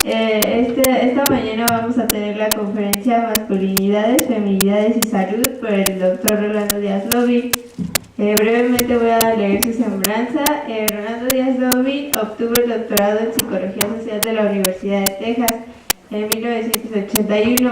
Esta mañana vamos a tener la conferencia Masculinidades, Feminidades y Salud por el doctor Rolando Díaz Lobín. Brevemente voy a leer su semblanza. Rolando Díaz Lobín obtuvo el doctorado en Psicología Social de la Universidad de Texas en 1981.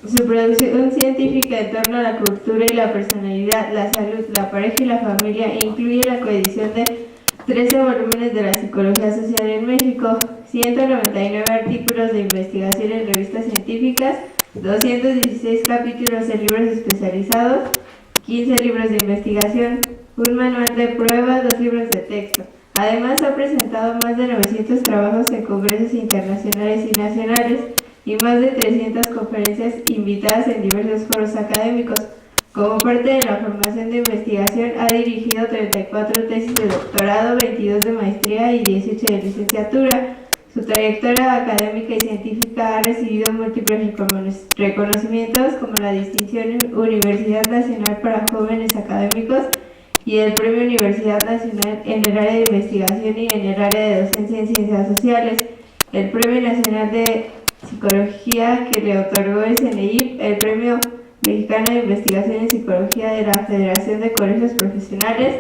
Su producción científica en torno a la cultura y la personalidad, la salud, la pareja y la familia incluye la coedición de 13 volúmenes de la psicología social en México, 199 artículos de investigación en revistas científicas, 216 capítulos en libros especializados, 15 libros de investigación, un manual de prueba, 2 libros de texto. Además, ha presentado más de 900 trabajos en congresos internacionales y nacionales y más de 300 conferencias invitadas en diversos foros académicos. Como parte de la formación de investigación, ha dirigido 34 tesis de doctorado, 22 de maestría y 18 de licenciatura. Su trayectoria académica y científica ha recibido múltiples reconocimientos, como la distinción Universidad Nacional para Jóvenes Académicos y el Premio Universidad Nacional en el área de investigación y en el área de docencia en ciencias sociales, el Premio Nacional de Psicología que le otorgó el CNI, el Premio Mexicano de Investigación en Psicología de la Federación de Colegios Profesionales,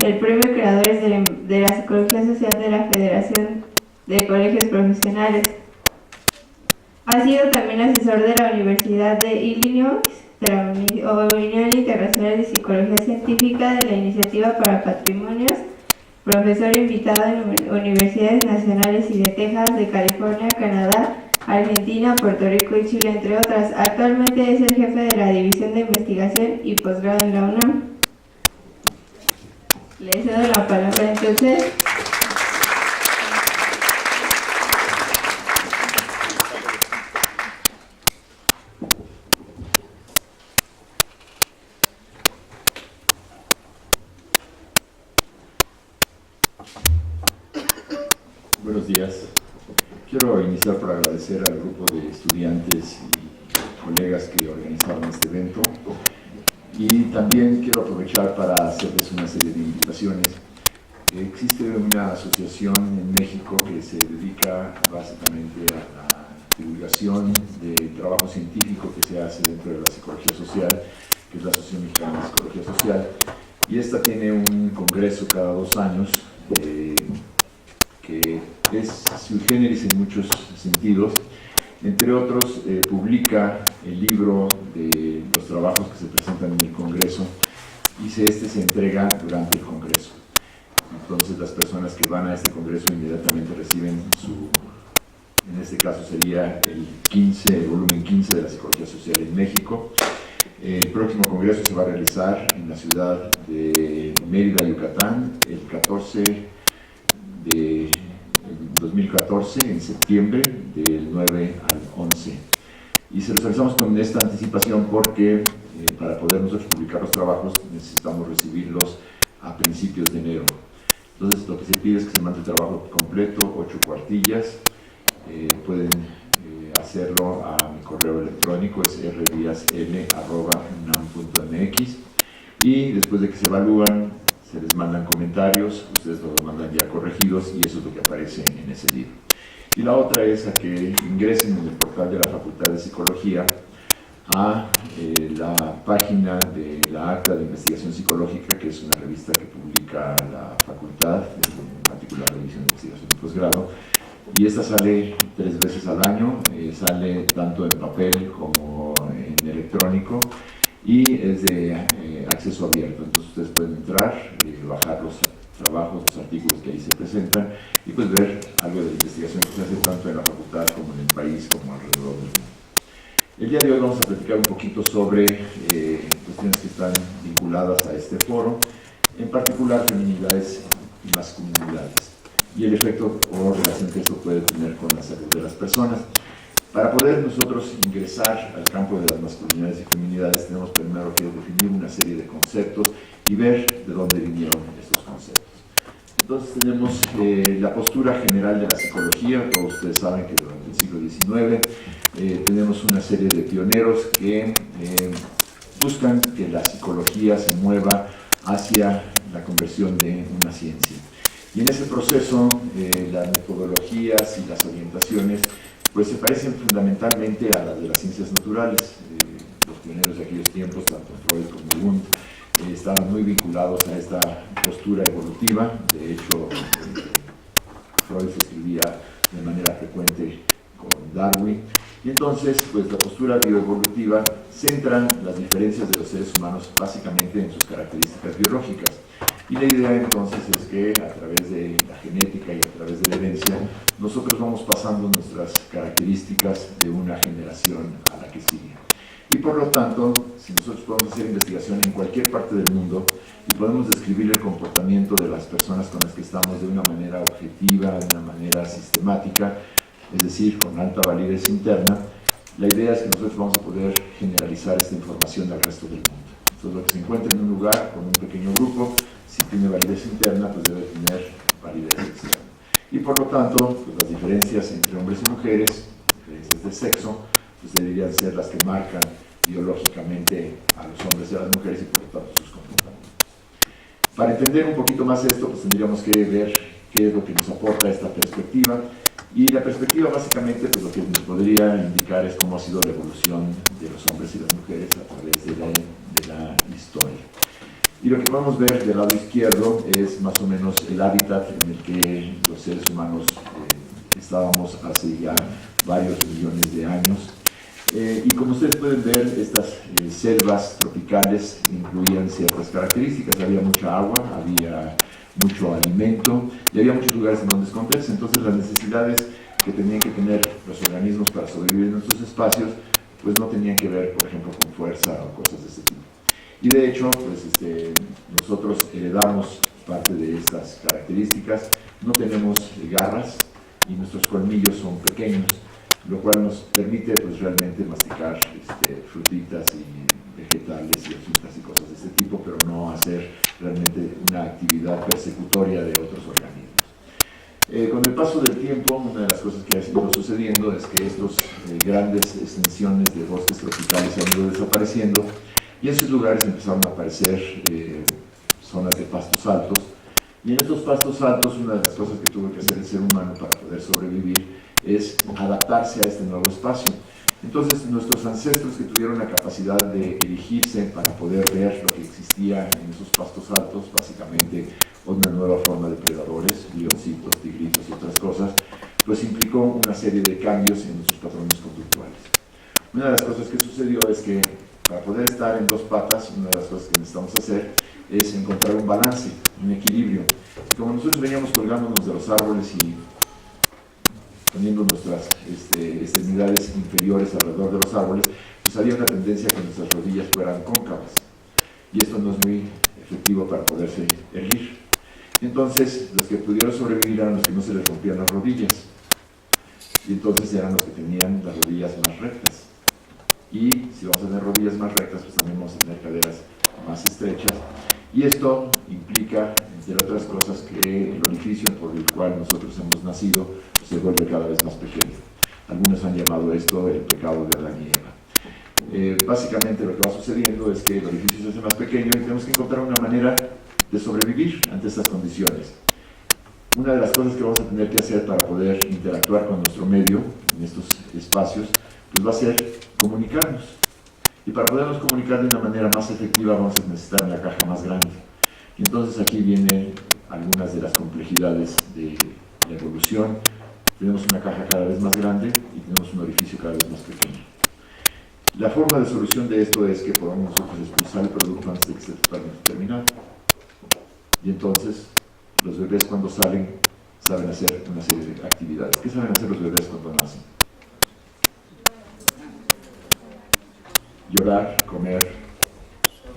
el Premio Creadores de la Psicología Social de la Federación de Colegios Profesionales. Ha sido también asesor de la Universidad de Illinois, de la Unión Internacional de Psicología Científica, de la Iniciativa para Patrimonios, profesor invitado en universidades nacionales y de Texas, de California, Canadá, Argentina, Puerto Rico y Chile, entre otras. Actualmente es el jefe de la División de Investigación y Posgrado en la UNAM. Le cedo la palabra entonces. Buenos días. Quiero iniciar por agradecer al grupo de estudiantes y colegas que organizaron este evento, y también quiero aprovechar para hacerles una serie de invitaciones. Existe una asociación en México que se dedica básicamente a la divulgación del trabajo científico que se hace dentro de la psicología social, que es la Asociación Mexicana de Psicología Social, y esta tiene un congreso cada 2 años que es sui generis en muchos sentidos. Entre otros, publica el libro de los trabajos que se presentan en el Congreso, y este se entrega durante el Congreso. Entonces, las personas que van a este Congreso inmediatamente reciben en este caso sería el volumen 15 de la Psicología Social en México. El próximo Congreso se va a realizar en la ciudad de Mérida, Yucatán, el 14 de 2014, en septiembre, del 9 al 11. Y se los realizamos con esta anticipación porque para poder nosotros publicar los trabajos necesitamos recibirlos a principios de enero. Entonces, lo que se pide es que se mande el trabajo completo, 8 cuartillas. Pueden hacerlo a mi correo electrónico, es rdiasl@unam.mx, y después de que se evalúan, se les mandan comentarios, ustedes los mandan ya corregidos, y eso es lo que aparece en ese libro. Y la otra es a que ingresen en el portal de la Facultad de Psicología a la página de la Acta de Investigación Psicológica, que es una revista que publica la facultad, en particular la División de Investigación y Posgrado, y esta sale 3 veces al año, sale tanto en papel como en electrónico, y es de acceso abierto. Entonces ustedes pueden entrar, bajar los trabajos, los artículos que ahí se presentan, y pues ver algo de la investigación que se hace tanto en la facultad como en el país, como alrededor del mundo. El día de hoy vamos a platicar un poquito sobre cuestiones que están vinculadas a este foro, en particular feminidades y masculinidades, y el efecto o relación que esto puede tener con la salud de las personas. Para poder nosotros ingresar al campo de las masculinidades y feminidades, tenemos primero que definir una serie de conceptos y ver de dónde vinieron estos conceptos. Entonces tenemos la postura general de la psicología. Todos ustedes saben que durante el siglo XIX tenemos una serie de pioneros que buscan que la psicología se mueva hacia la conversión de una ciencia. Y en ese proceso las metodologías y las orientaciones pues se parecen fundamentalmente a las de las ciencias naturales. Los pioneros de aquellos tiempos, tanto Freud como Jung, estaban muy vinculados a esta postura evolutiva. De hecho, Freud se escribía de manera frecuente con Darwin. Y entonces, pues la postura bioevolutiva centra las diferencias de los seres humanos básicamente en sus características biológicas. Y la idea entonces es que a través de la genética y a través de la herencia, nosotros vamos pasando nuestras características de una generación a la que sigue. Y por lo tanto, si nosotros podemos hacer investigación en cualquier parte del mundo y podemos describir el comportamiento de las personas con las que estamos de una manera objetiva, de una manera sistemática, es decir, con alta validez interna, la idea es que nosotros vamos a poder generalizar esta información al resto del mundo. Entonces, lo que se encuentra en un lugar con un pequeño grupo, si tiene validez interna, pues debe tener validez externa. Y por lo tanto, pues las diferencias entre hombres y mujeres, diferencias de sexo, pues deberían ser las que marcan biológicamente a los hombres y a las mujeres y por lo tanto sus comportamientos. Para entender un poquito más esto, pues tendríamos que ver qué es lo que nos aporta esta perspectiva. Y la perspectiva básicamente, pues lo que nos podría indicar es cómo ha sido la evolución de los hombres y las mujeres a través de la historia. Y lo que podemos ver del lado izquierdo es más o menos el hábitat en el que los seres humanos estábamos hace ya varios millones de años. Y como ustedes pueden ver, estas selvas tropicales incluían ciertas características. Había mucha agua, había mucho alimento y había muchos lugares en donde esconderse. Entonces las necesidades que tenían que tener los organismos para sobrevivir en estos espacios pues no tenían que ver, por ejemplo, con fuerza o cosas de ese tipo. Y de hecho, pues nosotros heredamos parte de estas características. No tenemos garras y nuestros colmillos son pequeños, lo cual nos permite pues realmente masticar frutitas y vegetales y hojitas y cosas de este tipo, pero no hacer realmente una actividad persecutoria de otros organismos. Con el paso del tiempo, una de las cosas que ha ido sucediendo es que estas grandes extensiones de bosques tropicales han ido desapareciendo y en esos lugares empezaron a aparecer zonas de pastos altos. Y en estos pastos altos, una de las cosas que tuvo que hacer el ser humano para poder sobrevivir es adaptarse a este nuevo espacio. Entonces, nuestros ancestros que tuvieron la capacidad de erigirse para poder ver lo que existía en esos pastos altos, básicamente una nueva forma de predadores, leoncitos, tigritos y otras cosas, pues implicó una serie de cambios en nuestros patrones conductuales. Una de las cosas que sucedió es que para poder estar en dos patas, una de las cosas que necesitamos hacer es encontrar un balance, un equilibrio. Y como nosotros veníamos colgándonos de los árboles y poniendo nuestras extremidades inferiores alrededor de los árboles, pues había una tendencia a que nuestras rodillas fueran cóncavas. Y esto no es muy efectivo para poderse erguir. Entonces, los que pudieron sobrevivir eran los que no se les rompían las rodillas. Y entonces eran los que tenían las rodillas más rectas. Y si vamos a tener rodillas más rectas, pues también vamos a tener caderas más estrechas. Y esto implica, entre otras cosas, que el orificio por el cual nosotros hemos nacido pues, se vuelve cada vez más pequeño. Algunos han llamado esto el pecado de Adán y Eva. Básicamente lo que va sucediendo es que el orificio se hace más pequeño y tenemos que encontrar una manera de sobrevivir ante estas condiciones. Una de las cosas que vamos a tener que hacer para poder interactuar con nuestro medio en estos espacios pues va a ser comunicarnos. Y para podernos comunicar de una manera más efectiva vamos a necesitar una caja más grande. Y entonces aquí vienen algunas de las complejidades de la evolución. Tenemos una caja cada vez más grande y tenemos un orificio cada vez más pequeño. La forma de solución de esto es que podamos nosotros expulsar el producto antes de que esté totalmente terminado. Y entonces los bebés cuando salen saben hacer una serie de actividades. ¿Qué saben hacer los bebés cuando nacen? Llorar, comer,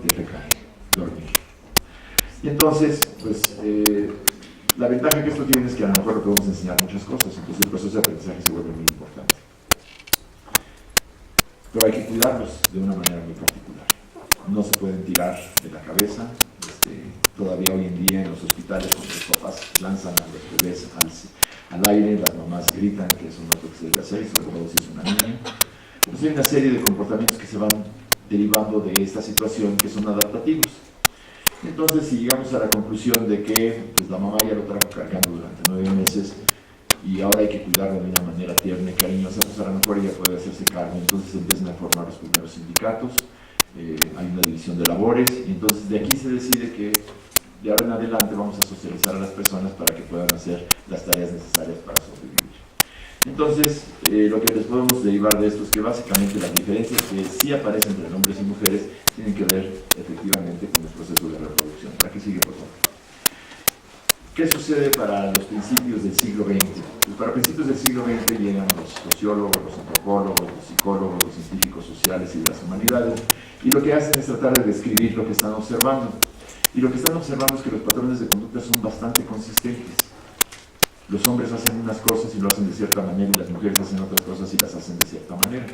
defecar, dormir. Y entonces, pues, la ventaja que esto tiene es que a lo mejor le podemos enseñar muchas cosas, entonces el proceso de aprendizaje se vuelve muy importante. Pero hay que cuidarlos de una manera muy particular. No se pueden tirar de la cabeza. Todavía hoy en día en los hospitales, cuando los papás lanzan a los bebés al aire, las mamás gritan que eso no es lo que se debe hacer, sobre todo si es una niña. Pues hay una serie de comportamientos que se van derivando de esta situación que son adaptativos. Entonces, si llegamos a la conclusión de que pues, la mamá ya lo trajo cargando durante 9 meses, y ahora hay que cuidarlo de una manera tierna y cariñosa, pues a lo mejor ella puede hacerse cargo. Entonces empiezan a formar los primeros sindicatos, hay una división de labores, y entonces de aquí se decide que de ahora en adelante vamos a socializar a las personas para que puedan hacer las tareas necesarias para sobrevivir. Entonces, lo que les podemos derivar de esto es que básicamente las diferencias que sí aparecen entre hombres y mujeres tienen que ver efectivamente con el proceso de reproducción. Aquí sigue, por favor. ¿Qué sucede para los principios del siglo XX? Pues para principios del siglo XX llegan los sociólogos, los antropólogos, los psicólogos, los científicos sociales y de las humanidades, y lo que hacen es tratar de describir lo que están observando. Y lo que están observando es que los patrones de conducta son bastante consistentes. Los hombres hacen unas cosas y lo hacen de cierta manera, y las mujeres hacen otras cosas y las hacen de cierta manera.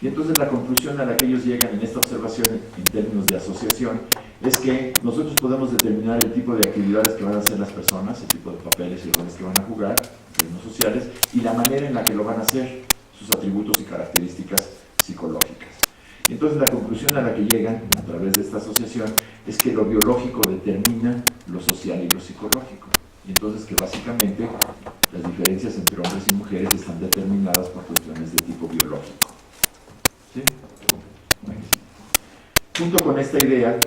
Y entonces la conclusión a la que ellos llegan en esta observación en términos de asociación es que nosotros podemos determinar el tipo de actividades que van a hacer las personas, el tipo de papeles y roles que van a jugar, en términos sociales, y la manera en la que lo van a hacer, sus atributos y características psicológicas. Y entonces la conclusión a la que llegan a través de esta asociación es que lo biológico determina lo social y lo psicológico. Y entonces que básicamente las diferencias entre hombres y mujeres están determinadas por cuestiones de tipo biológico. ¿Sí? Junto con esta idea,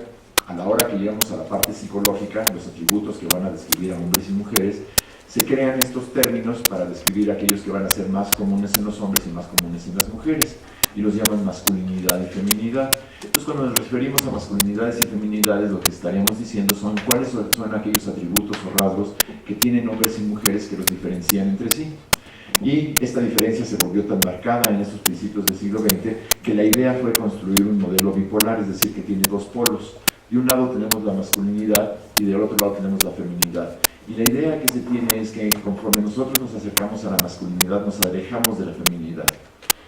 a la hora que llegamos a la parte psicológica, los atributos que van a describir a hombres y mujeres, se crean estos términos para describir aquellos que van a ser más comunes en los hombres y más comunes en las mujeres, y los llaman masculinidad y feminidad. Entonces, cuando nos referimos a masculinidades y feminidades, lo que estaríamos diciendo son cuáles son aquellos atributos o rasgos que tienen hombres y mujeres que los diferencian entre sí. Y esta diferencia se volvió tan marcada en estos principios del siglo XX que la idea fue construir un modelo bipolar, es decir, que tiene dos polos. De un lado tenemos la masculinidad y del otro lado tenemos la feminidad. Y la idea que se tiene es que conforme nosotros nos acercamos a la masculinidad, nos alejamos de la feminidad.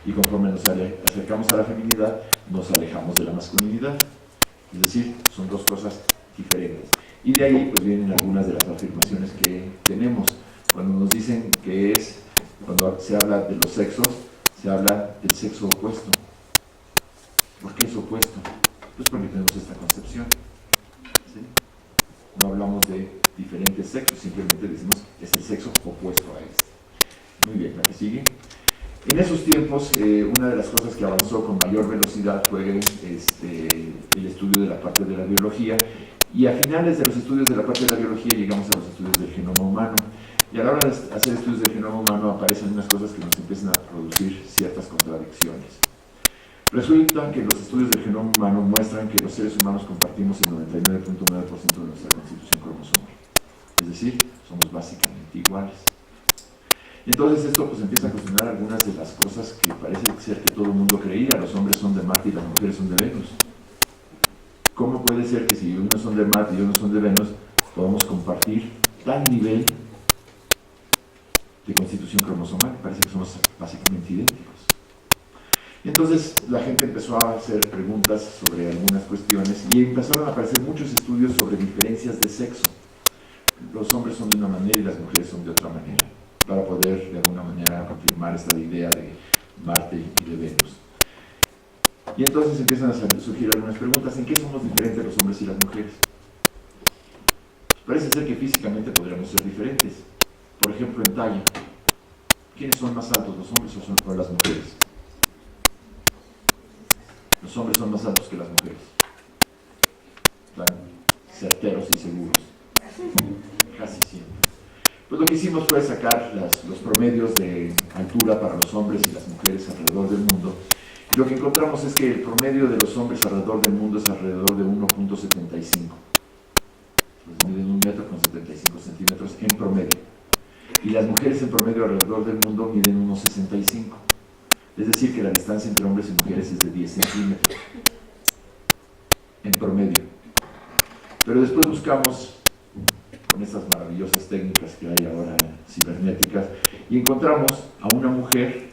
Y conforme nos acercamos a la feminidad, nos alejamos de la masculinidad. Es decir, son dos cosas diferentes. Y de ahí pues vienen algunas de las afirmaciones que tenemos. Cuando nos dicen que es, cuando se habla de los sexos, se habla del sexo opuesto. ¿Por qué es opuesto? Pues porque tenemos esta concepción. ¿Sí? No hablamos de diferentes sexos, simplemente decimos es el sexo opuesto a este. Muy bien, la que sigue. En esos tiempos, una de las cosas que avanzó con mayor velocidad fue el estudio de la parte de la biología, y a finales de los estudios de la parte de la biología llegamos a los estudios del genoma humano. Y a la hora de hacer estudios del genoma humano aparecen unas cosas que nos empiezan a producir ciertas contradicciones. Resulta que los estudios del genoma humano muestran que los seres humanos compartimos el 99.9% de nuestra constitución cromosómica. Es decir, somos básicamente iguales. Entonces esto pues empieza a cuestionar algunas de las cosas que parece ser que todo el mundo creía. Los hombres son de Marte y las mujeres son de Venus. ¿Cómo puede ser que si unos son de Marte y unos son de Venus podamos compartir tal nivel de constitución cromosomal? Parece que somos básicamente idénticos. Y entonces la gente empezó a hacer preguntas sobre algunas cuestiones y empezaron a aparecer muchos estudios sobre diferencias de sexo. Los hombres son de una manera y las mujeres son de otra manera, para poder de alguna manera confirmar esta idea de Marte y de Venus. Y entonces empiezan a surgir algunas preguntas: ¿en qué somos diferentes los hombres y las mujeres? Parece ser que físicamente podríamos ser diferentes. Por ejemplo, en talla. ¿Quiénes son más altos, los hombres o las mujeres? Los hombres son más altos que las mujeres. Están certeros y seguros. Casi siempre. Pues lo que hicimos fue sacar los promedios de altura para los hombres y las mujeres alrededor del mundo. Y lo que encontramos es que el promedio de los hombres alrededor del mundo es alrededor de 1.75. Pues miden 1 metro con 75 centímetros en promedio. Y las mujeres en promedio alrededor del mundo miden 1.65. Es decir, que la distancia entre hombres y mujeres es de 10 centímetros en promedio. Pero después buscamos con estas maravillosas técnicas que hay ahora cibernéticas y encontramos a una mujer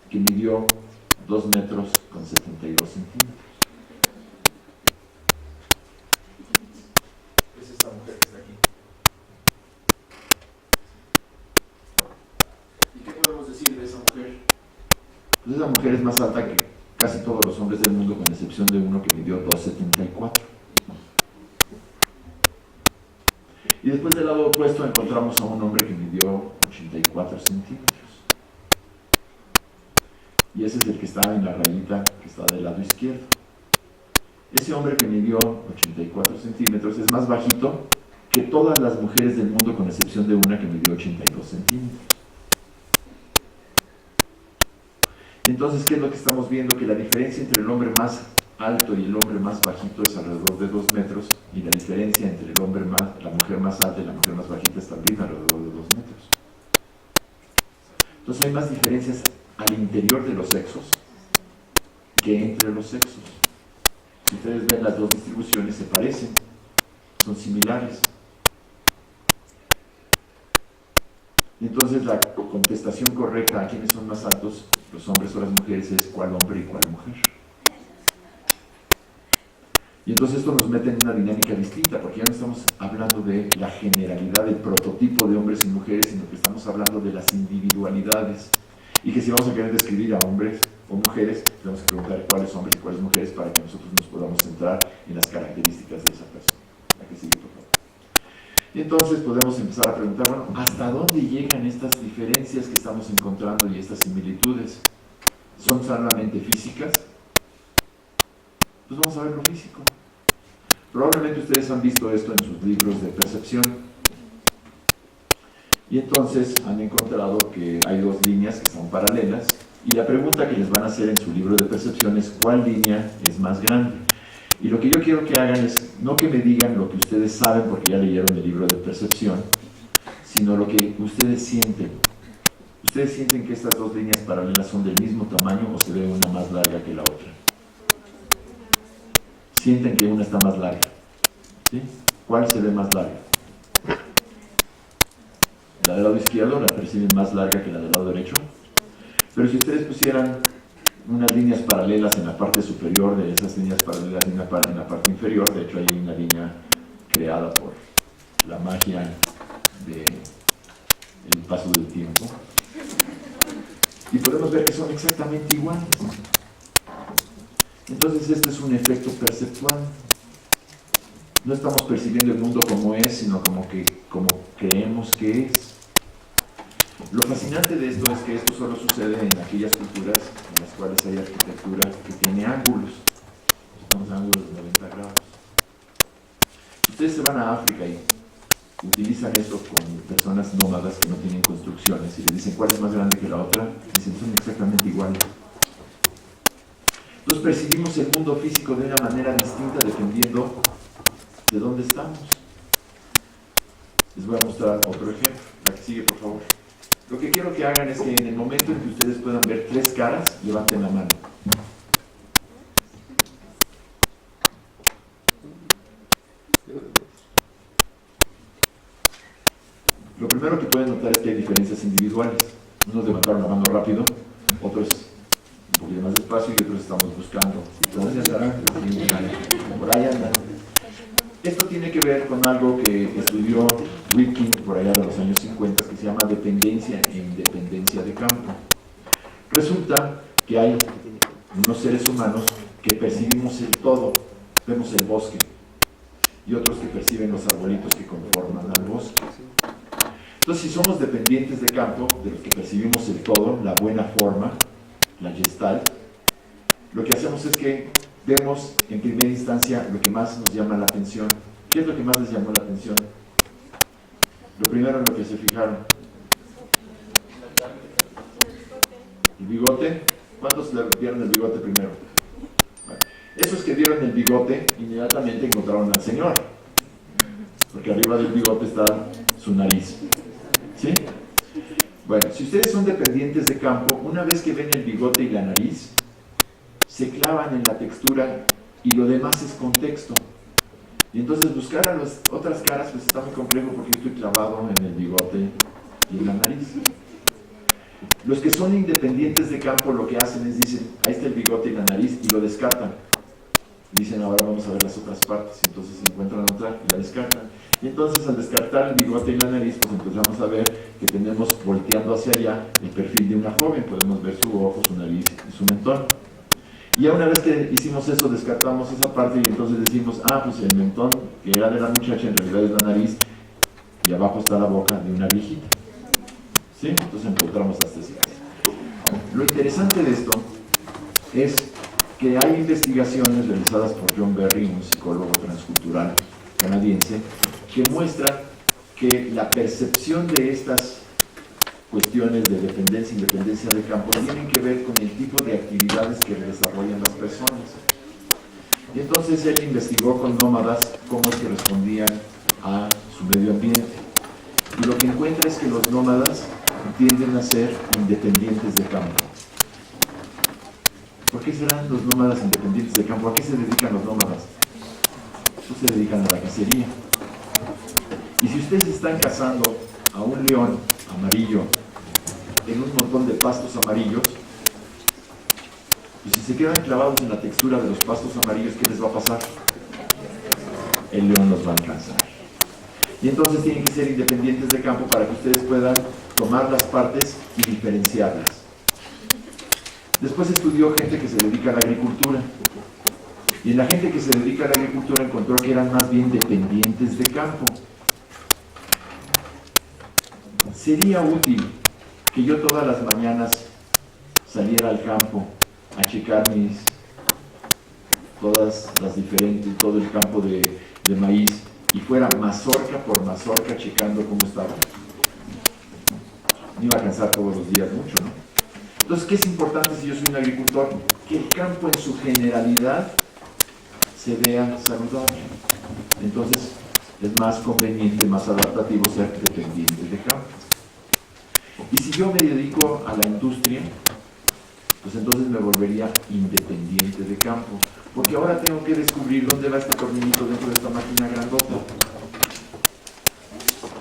que midió 2 metros con 72 centímetros. Es esta mujer que está aquí. ¿Y qué podemos decir de esa mujer? Pues esa mujer es más alta que casi todos los hombres del mundo, con excepción de uno que midió 2,74. Y después del lado opuesto encontramos a un hombre que midió 84 centímetros. Y ese es el que está en la rayita que está del lado izquierdo. Ese hombre que midió 84 centímetros es más bajito que todas las mujeres del mundo, con excepción de una que midió 82 centímetros. Entonces, ¿qué es lo que estamos viendo? Que la diferencia entre el hombre más alto y el hombre más bajito es alrededor de 2 metros, y la diferencia entre la mujer más alta y la mujer más bajita es también alrededor de 2 metros. Entonces hay más diferencias al interior de los sexos que entre los sexos. Si ustedes ven, las dos distribuciones se parecen, son similares. Y entonces la contestación correcta a quiénes son más altos, los hombres o las mujeres, es cuál hombre y cuál mujer. Y entonces esto nos mete en una dinámica distinta, porque ya no estamos hablando de la generalidad del prototipo de hombres y mujeres, sino que estamos hablando de las individualidades. Y que si vamos a querer describir a hombres o mujeres, tenemos que preguntar cuáles hombres y cuáles mujeres para que nosotros nos podamos centrar en las características de esa persona. La que sigue, por favor. Y entonces podemos empezar a preguntar, bueno, ¿hasta dónde llegan estas diferencias que estamos encontrando y estas similitudes? ¿Son solamente físicas? Pues vamos a ver lo físico. Probablemente ustedes han visto esto en sus libros de percepción. Y entonces han encontrado que hay dos líneas que son paralelas, y la pregunta que les van a hacer en su libro de percepción es ¿cuál línea es más grande? Y lo que yo quiero que hagan es no que me digan lo que ustedes saben porque ya leyeron el libro de percepción, sino lo que ustedes sienten. ¿Ustedes sienten que estas dos líneas paralelas son del mismo tamaño o se ve una más larga que la otra? ¿Sienten que una está más larga? ¿Sí? ¿Cuál se ve más larga? La del lado izquierdo la perciben más larga que la del lado derecho. Pero si ustedes pusieran unas líneas paralelas en la parte superior de esas líneas paralelas en la parte inferior, de hecho hay una línea creada por la magia del paso del tiempo, y podemos ver que son exactamente iguales. Entonces este es un efecto perceptual. No estamos percibiendo el mundo como es, sino como creemos que es. Lo fascinante de esto es que esto solo sucede en aquellas culturas en las cuales hay arquitectura que tiene ángulos. Estamos en ángulos de 90 grados. Ustedes se van a África y utilizan esto con personas nómadas que no tienen construcciones y les dicen cuál es más grande que la otra, dicen son exactamente iguales. Entonces percibimos el mundo físico de una manera distinta dependiendo de dónde estamos. Les voy a mostrar otro ejemplo. La que sigue, por favor. Lo que quiero que hagan es que en el momento en que ustedes puedan ver tres caras, levanten la mano. Lo primero que pueden notar es que hay diferencias individuales. Unos levantaron la mano rápido, otros un poquito más despacio y otros estamos buscando. ¿Dónde andarán? Por ahí andan. Esto tiene que ver con algo que estudió Wilkin por allá de los años 50, que se llama dependencia e independencia de campo. Resulta que hay unos seres humanos que percibimos el todo, vemos el bosque, y otros que perciben los arbolitos que conforman al bosque. Entonces, si somos dependientes de campo, de los que percibimos el todo, la buena forma, la gestalt, lo que hacemos es que vemos en primera instancia lo que más nos llama la atención. ¿Qué es lo que más les llamó la atención? Lo primero en lo que se fijaron. ¿El bigote? ¿Cuántos vieron el bigote primero? Bueno, esos que vieron el bigote inmediatamente encontraron al Señor, porque arriba del bigote está su nariz. ¿Sí? Bueno, si ustedes son dependientes de campo, una vez que ven el bigote y la nariz, se clavan en la textura y lo demás es contexto. Y entonces buscar a las otras caras pues está muy complejo porque yo estoy clavado en el bigote y en la nariz. Los que son independientes de campo lo que hacen es dicen, ahí está el bigote y la nariz, y lo descartan. Dicen, ahora vamos a ver las otras partes. Entonces encuentran otra y la descartan. Y entonces al descartar el bigote y la nariz, pues empezamos a ver que tenemos volteando hacia allá el perfil de una joven. Podemos ver su ojo, su nariz y su mentón. Y ya una vez que hicimos eso, descartamos esa parte y entonces decimos, pues el mentón que era de la muchacha en realidad es la nariz y abajo está la boca de una viejita. ¿Sí? Entonces encontramos hasta ese caso. Lo interesante de esto es que hay investigaciones realizadas por John Berry, un psicólogo transcultural canadiense, que muestran que la percepción de estas cuestiones de dependencia e independencia de campo tienen que ver con el tipo de actividades que desarrollan las personas. Y entonces él investigó con nómadas cómo es que respondían a su medio ambiente. Y lo que encuentra es que los nómadas tienden a ser independientes de campo. ¿Por qué serán los nómadas independientes de campo? ¿A qué se dedican los nómadas? Pues se dedican a la cacería. Y si ustedes están cazando a un león amarillo en un montón de pastos amarillos, pues si se quedan clavados en la textura de los pastos amarillos, ¿qué les va a pasar? El león los va a alcanzar. Y entonces tienen que ser independientes de campo para que ustedes puedan tomar las partes y diferenciarlas. Después estudió gente que se dedica a la agricultura. Y la gente que se dedica a la agricultura encontró que eran más bien dependientes de campo. Sería útil que yo todas las mañanas saliera al campo a checar todo el campo de maíz y fuera mazorca por mazorca checando cómo estaba. Me iba a cansar todos los días mucho, ¿no? Entonces, ¿qué es importante si yo soy un agricultor? Que el campo en su generalidad se vea saludable. Entonces, es más conveniente, más adaptativo ser dependiente de campo. Y si yo me dedico a la industria, pues entonces me volvería independiente de campo. Porque ahora tengo que descubrir dónde va este tornillito dentro de esta máquina grandota.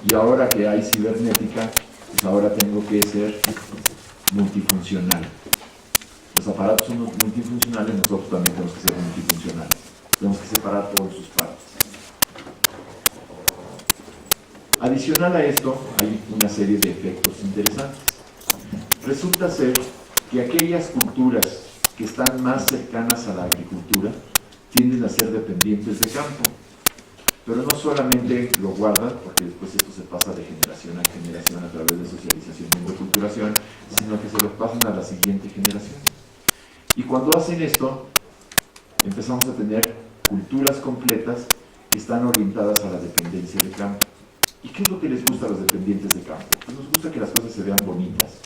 Y ahora que hay cibernética, pues ahora tengo que ser multifuncional. Los aparatos son multifuncionales, nosotros también tenemos que ser multifuncionales. Tenemos que separar todas sus partes. Adicional a esto, hay una serie de efectos interesantes. Resulta ser que aquellas culturas que están más cercanas a la agricultura tienden a ser dependientes de campo. Pero no solamente lo guardan, porque después esto se pasa de generación a generación a través de socialización y endoculturación, sino que se lo pasan a la siguiente generación. Y cuando hacen esto, empezamos a tener culturas completas que están orientadas a la dependencia de campo. ¿Y qué es lo que les gusta a los dependientes de campo? Pues nos gusta que las cosas se vean bonitas.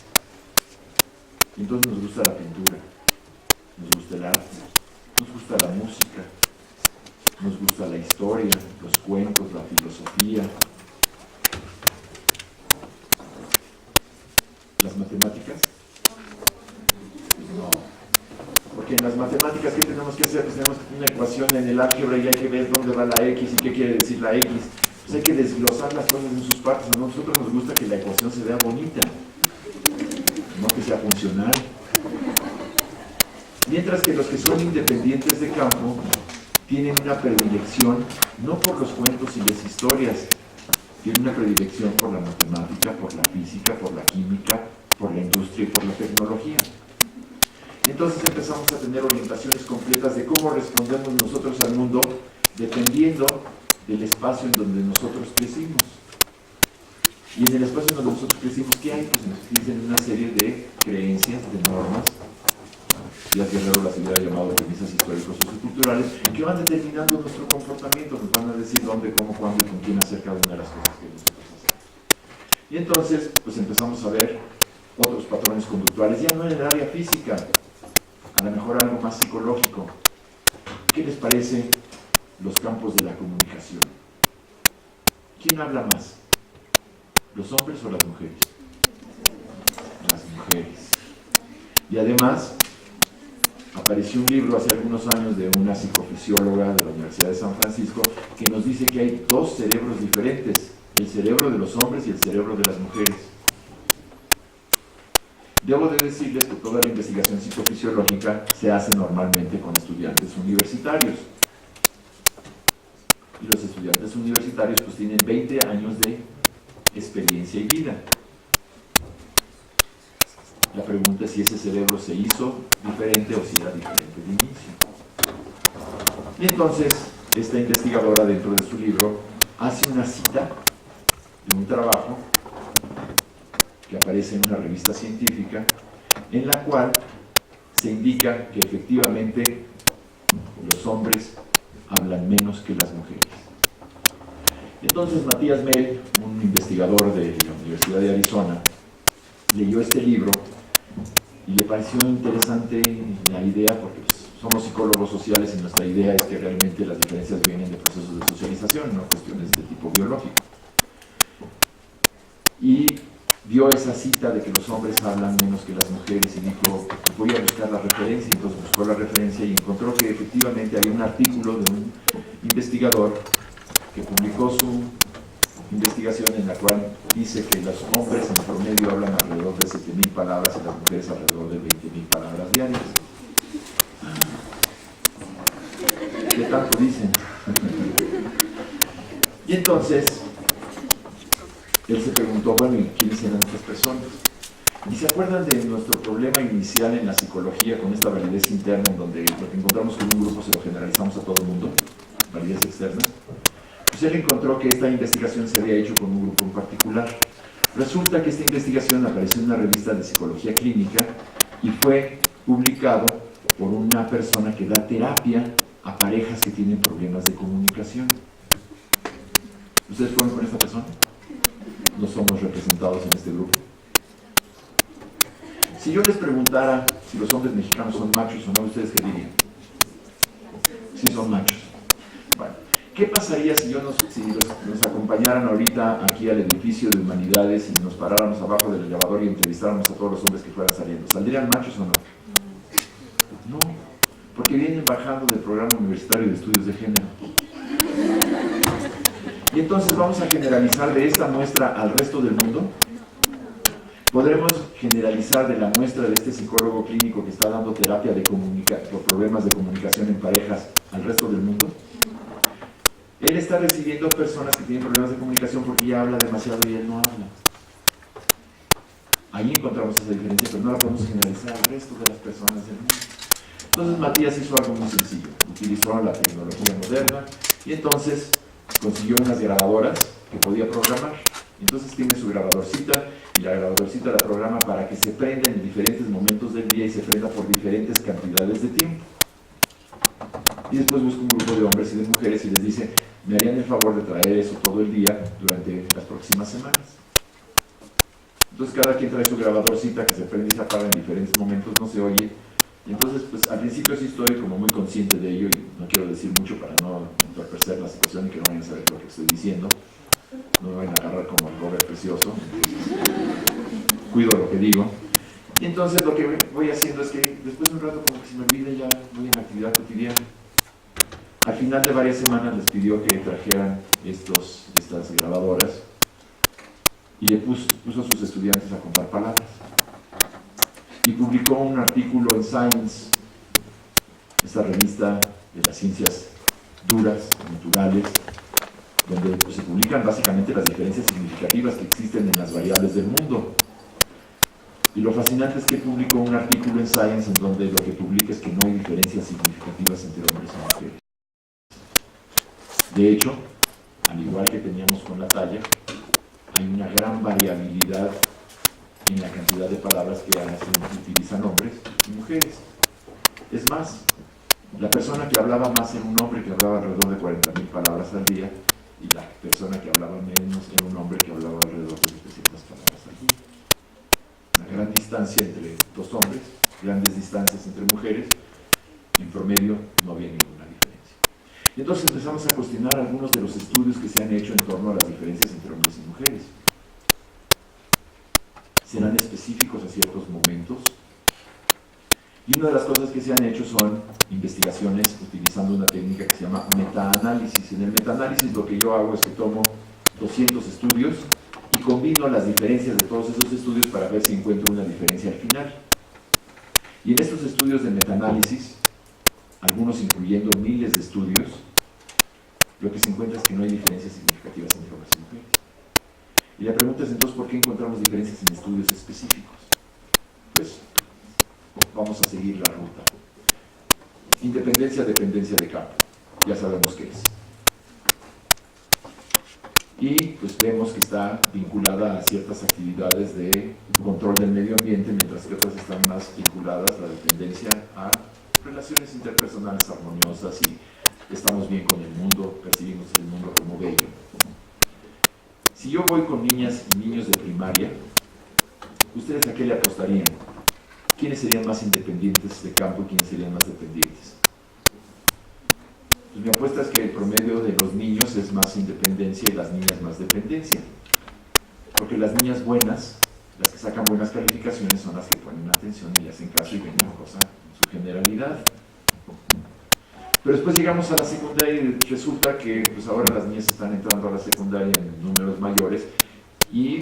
Entonces nos gusta la pintura, nos gusta el arte, nos gusta la música, nos gusta la historia, los cuentos, la filosofía. ¿Las matemáticas? No. Porque en las matemáticas, ¿qué tenemos que hacer? Pues tenemos una ecuación en el álgebra y hay que ver dónde va la X y qué quiere decir la X. Pues hay que desglosar las cosas en sus partes. A nosotros nos gusta que la ecuación se vea bonita, no que sea funcional. Mientras que los que son independientes de campo tienen una predilección no por los cuentos y las historias, tienen una predilección por la matemática, por la física, por la química, por la industria y por la tecnología. Entonces empezamos a tener orientaciones completas de cómo respondemos nosotros al mundo dependiendo del espacio en donde nosotros crecimos. Y en el espacio en donde nosotros crecimos, ¿qué hay? Pues nos dicen una serie de creencias, de normas, Díaz Guerrero las hubiera llamado premisas históricos socioculturales, que van determinando nuestro comportamiento, nos van a decir dónde, cómo, cuándo y con quién hacer cada una de las cosas que nosotros hacemos. Y entonces, pues empezamos a ver otros patrones conductuales, ya no en el área física, a lo mejor algo más psicológico. ¿Qué les parece los campos de la comunicación? ¿Quién habla más? ¿Los hombres o las mujeres? Las mujeres. Y además, apareció un libro hace algunos años de una psicofisióloga de la Universidad de San Francisco que nos dice que hay dos cerebros diferentes, el cerebro de los hombres y el cerebro de las mujeres. Debo de decirles que toda la investigación psicofisiológica se hace normalmente con estudiantes universitarios. Y los estudiantes universitarios pues tienen 20 años de experiencia y vida. La pregunta es si ese cerebro se hizo diferente o si era diferente de inicio. Y entonces, esta investigadora dentro de su libro hace una cita de un trabajo que aparece en una revista científica, en la cual se indica que efectivamente los hombres hablan menos que las mujeres. Entonces Matías Mell, un investigador de la Universidad de Arizona, leyó este libro y le pareció interesante la idea, porque pues, somos psicólogos sociales y nuestra idea es que realmente las diferencias vienen de procesos de socialización, no cuestiones de tipo biológico. Y vio esa cita de que los hombres hablan menos que las mujeres y dijo, voy a buscar la referencia. Entonces buscó la referencia y encontró que efectivamente hay un artículo de un investigador que publicó su investigación en la cual dice que los hombres en promedio hablan alrededor de 7.000 palabras y las mujeres alrededor de 20.000 palabras diarias. ¿Qué tanto dicen? Y entonces él se preguntó, bueno, ¿y quiénes eran estas personas? ¿Y se acuerdan de nuestro problema inicial en la psicología con esta validez interna, en donde lo que encontramos con un grupo se lo generalizamos a todo el mundo? Validez externa. Pues él encontró que esta investigación se había hecho con un grupo en particular. Resulta que esta investigación apareció en una revista de psicología clínica y fue publicado por una persona que da terapia a parejas que tienen problemas de comunicación. ¿Ustedes fueron con esta persona? No somos representados en este grupo. Si yo les preguntara si los hombres mexicanos son machos o no, ¿ustedes qué dirían? Sí, son machos. Bueno, ¿qué pasaría si nos acompañaran ahorita aquí al edificio de Humanidades y nos paráramos abajo del elevador y entrevistáramos a todos los hombres que fueran saliendo? ¿Saldrían machos o no? No, porque vienen bajando del programa universitario de estudios de género. Y entonces vamos a generalizar de esta muestra al resto del mundo. Podremos generalizar de la muestra de este psicólogo clínico que está dando terapia por problemas de comunicación en parejas al resto del mundo. Él está recibiendo personas que tienen problemas de comunicación porque ella habla demasiado y él no habla. Ahí encontramos esa diferencia, pero no la podemos generalizar al resto de las personas del mundo. Entonces Matías hizo algo muy sencillo. Utilizó la tecnología moderna y entonces consiguió unas grabadoras que podía programar. Entonces tiene su grabadorcita y la grabadorcita la programa para que se prenda en diferentes momentos del día y se prenda por diferentes cantidades de tiempo. Y después busca un grupo de hombres y de mujeres y les dice, me harían el favor de traer eso todo el día durante las próximas semanas. Entonces cada quien trae su grabadorcita que se prende y se apaga en diferentes momentos, no se oye. Y entonces, pues al principio sí estoy como muy consciente de ello y no quiero decir mucho para no entorpecer la situación y que no vayan a saber lo que estoy diciendo. No me vayan a agarrar como el Robert Precioso. Cuido lo que digo. Y entonces lo que voy haciendo es que después de un rato como que se me olvide, ya voy en la actividad cotidiana. Al final de varias semanas les pidió que trajeran estas grabadoras y le puso a sus estudiantes a contar palabras. Y publicó un artículo en Science, esta revista de las ciencias duras, naturales, donde pues, se publican básicamente las diferencias significativas que existen en las variables del mundo. Y lo fascinante es que publicó un artículo en Science en donde lo que publica es que no hay diferencias significativas entre hombres y mujeres. De hecho, al igual que teníamos con la talla, hay una gran variabilidad en la cantidad de palabras que utilizan hombres y mujeres. Es más, la persona que hablaba más era un hombre que hablaba alrededor de 40.000 palabras al día y la persona que hablaba menos era un hombre que hablaba alrededor de 700 palabras al día. Una gran distancia entre dos hombres, grandes distancias entre mujeres, en promedio no había ninguna diferencia. Y entonces empezamos a cuestionar algunos de los estudios que se han hecho en torno a las diferencias entre hombres y mujeres. ¿Serán específicos a ciertos momentos? Y una de las cosas que se han hecho son investigaciones utilizando una técnica que se llama metaanálisis. En el metaanálisis lo que yo hago es que tomo 200 estudios y combino las diferencias de todos esos estudios para ver si encuentro una diferencia al final. Y en estos estudios de metaanálisis, algunos incluyendo miles de estudios, lo que se encuentra es que no hay diferencias significativas entre hombres y mujeres. Y la pregunta es entonces, ¿por qué encontramos diferencias en estudios específicos? Pues vamos a seguir la ruta. Independencia, dependencia de campo. Ya sabemos qué es. y pues vemos que está vinculada a ciertas actividades de control del medio ambiente, mientras que otras están más vinculadas a la dependencia a relaciones interpersonales armoniosas y estamos bien con el mundo, percibimos el mundo como bello. Si yo voy con niñas y niños de primaria, ¿ustedes a qué le apostarían? ¿Quiénes serían más independientes de campo y quiénes serían más dependientes? Pues mi apuesta es que el promedio de los niños es más independencia y las niñas más dependencia. Porque las niñas buenas, las que sacan buenas calificaciones, son las que ponen atención y le hacen caso y ven la cosa en su generalidad. Pero después llegamos a la secundaria y resulta que pues ahora las niñas están entrando a la secundaria en números mayores y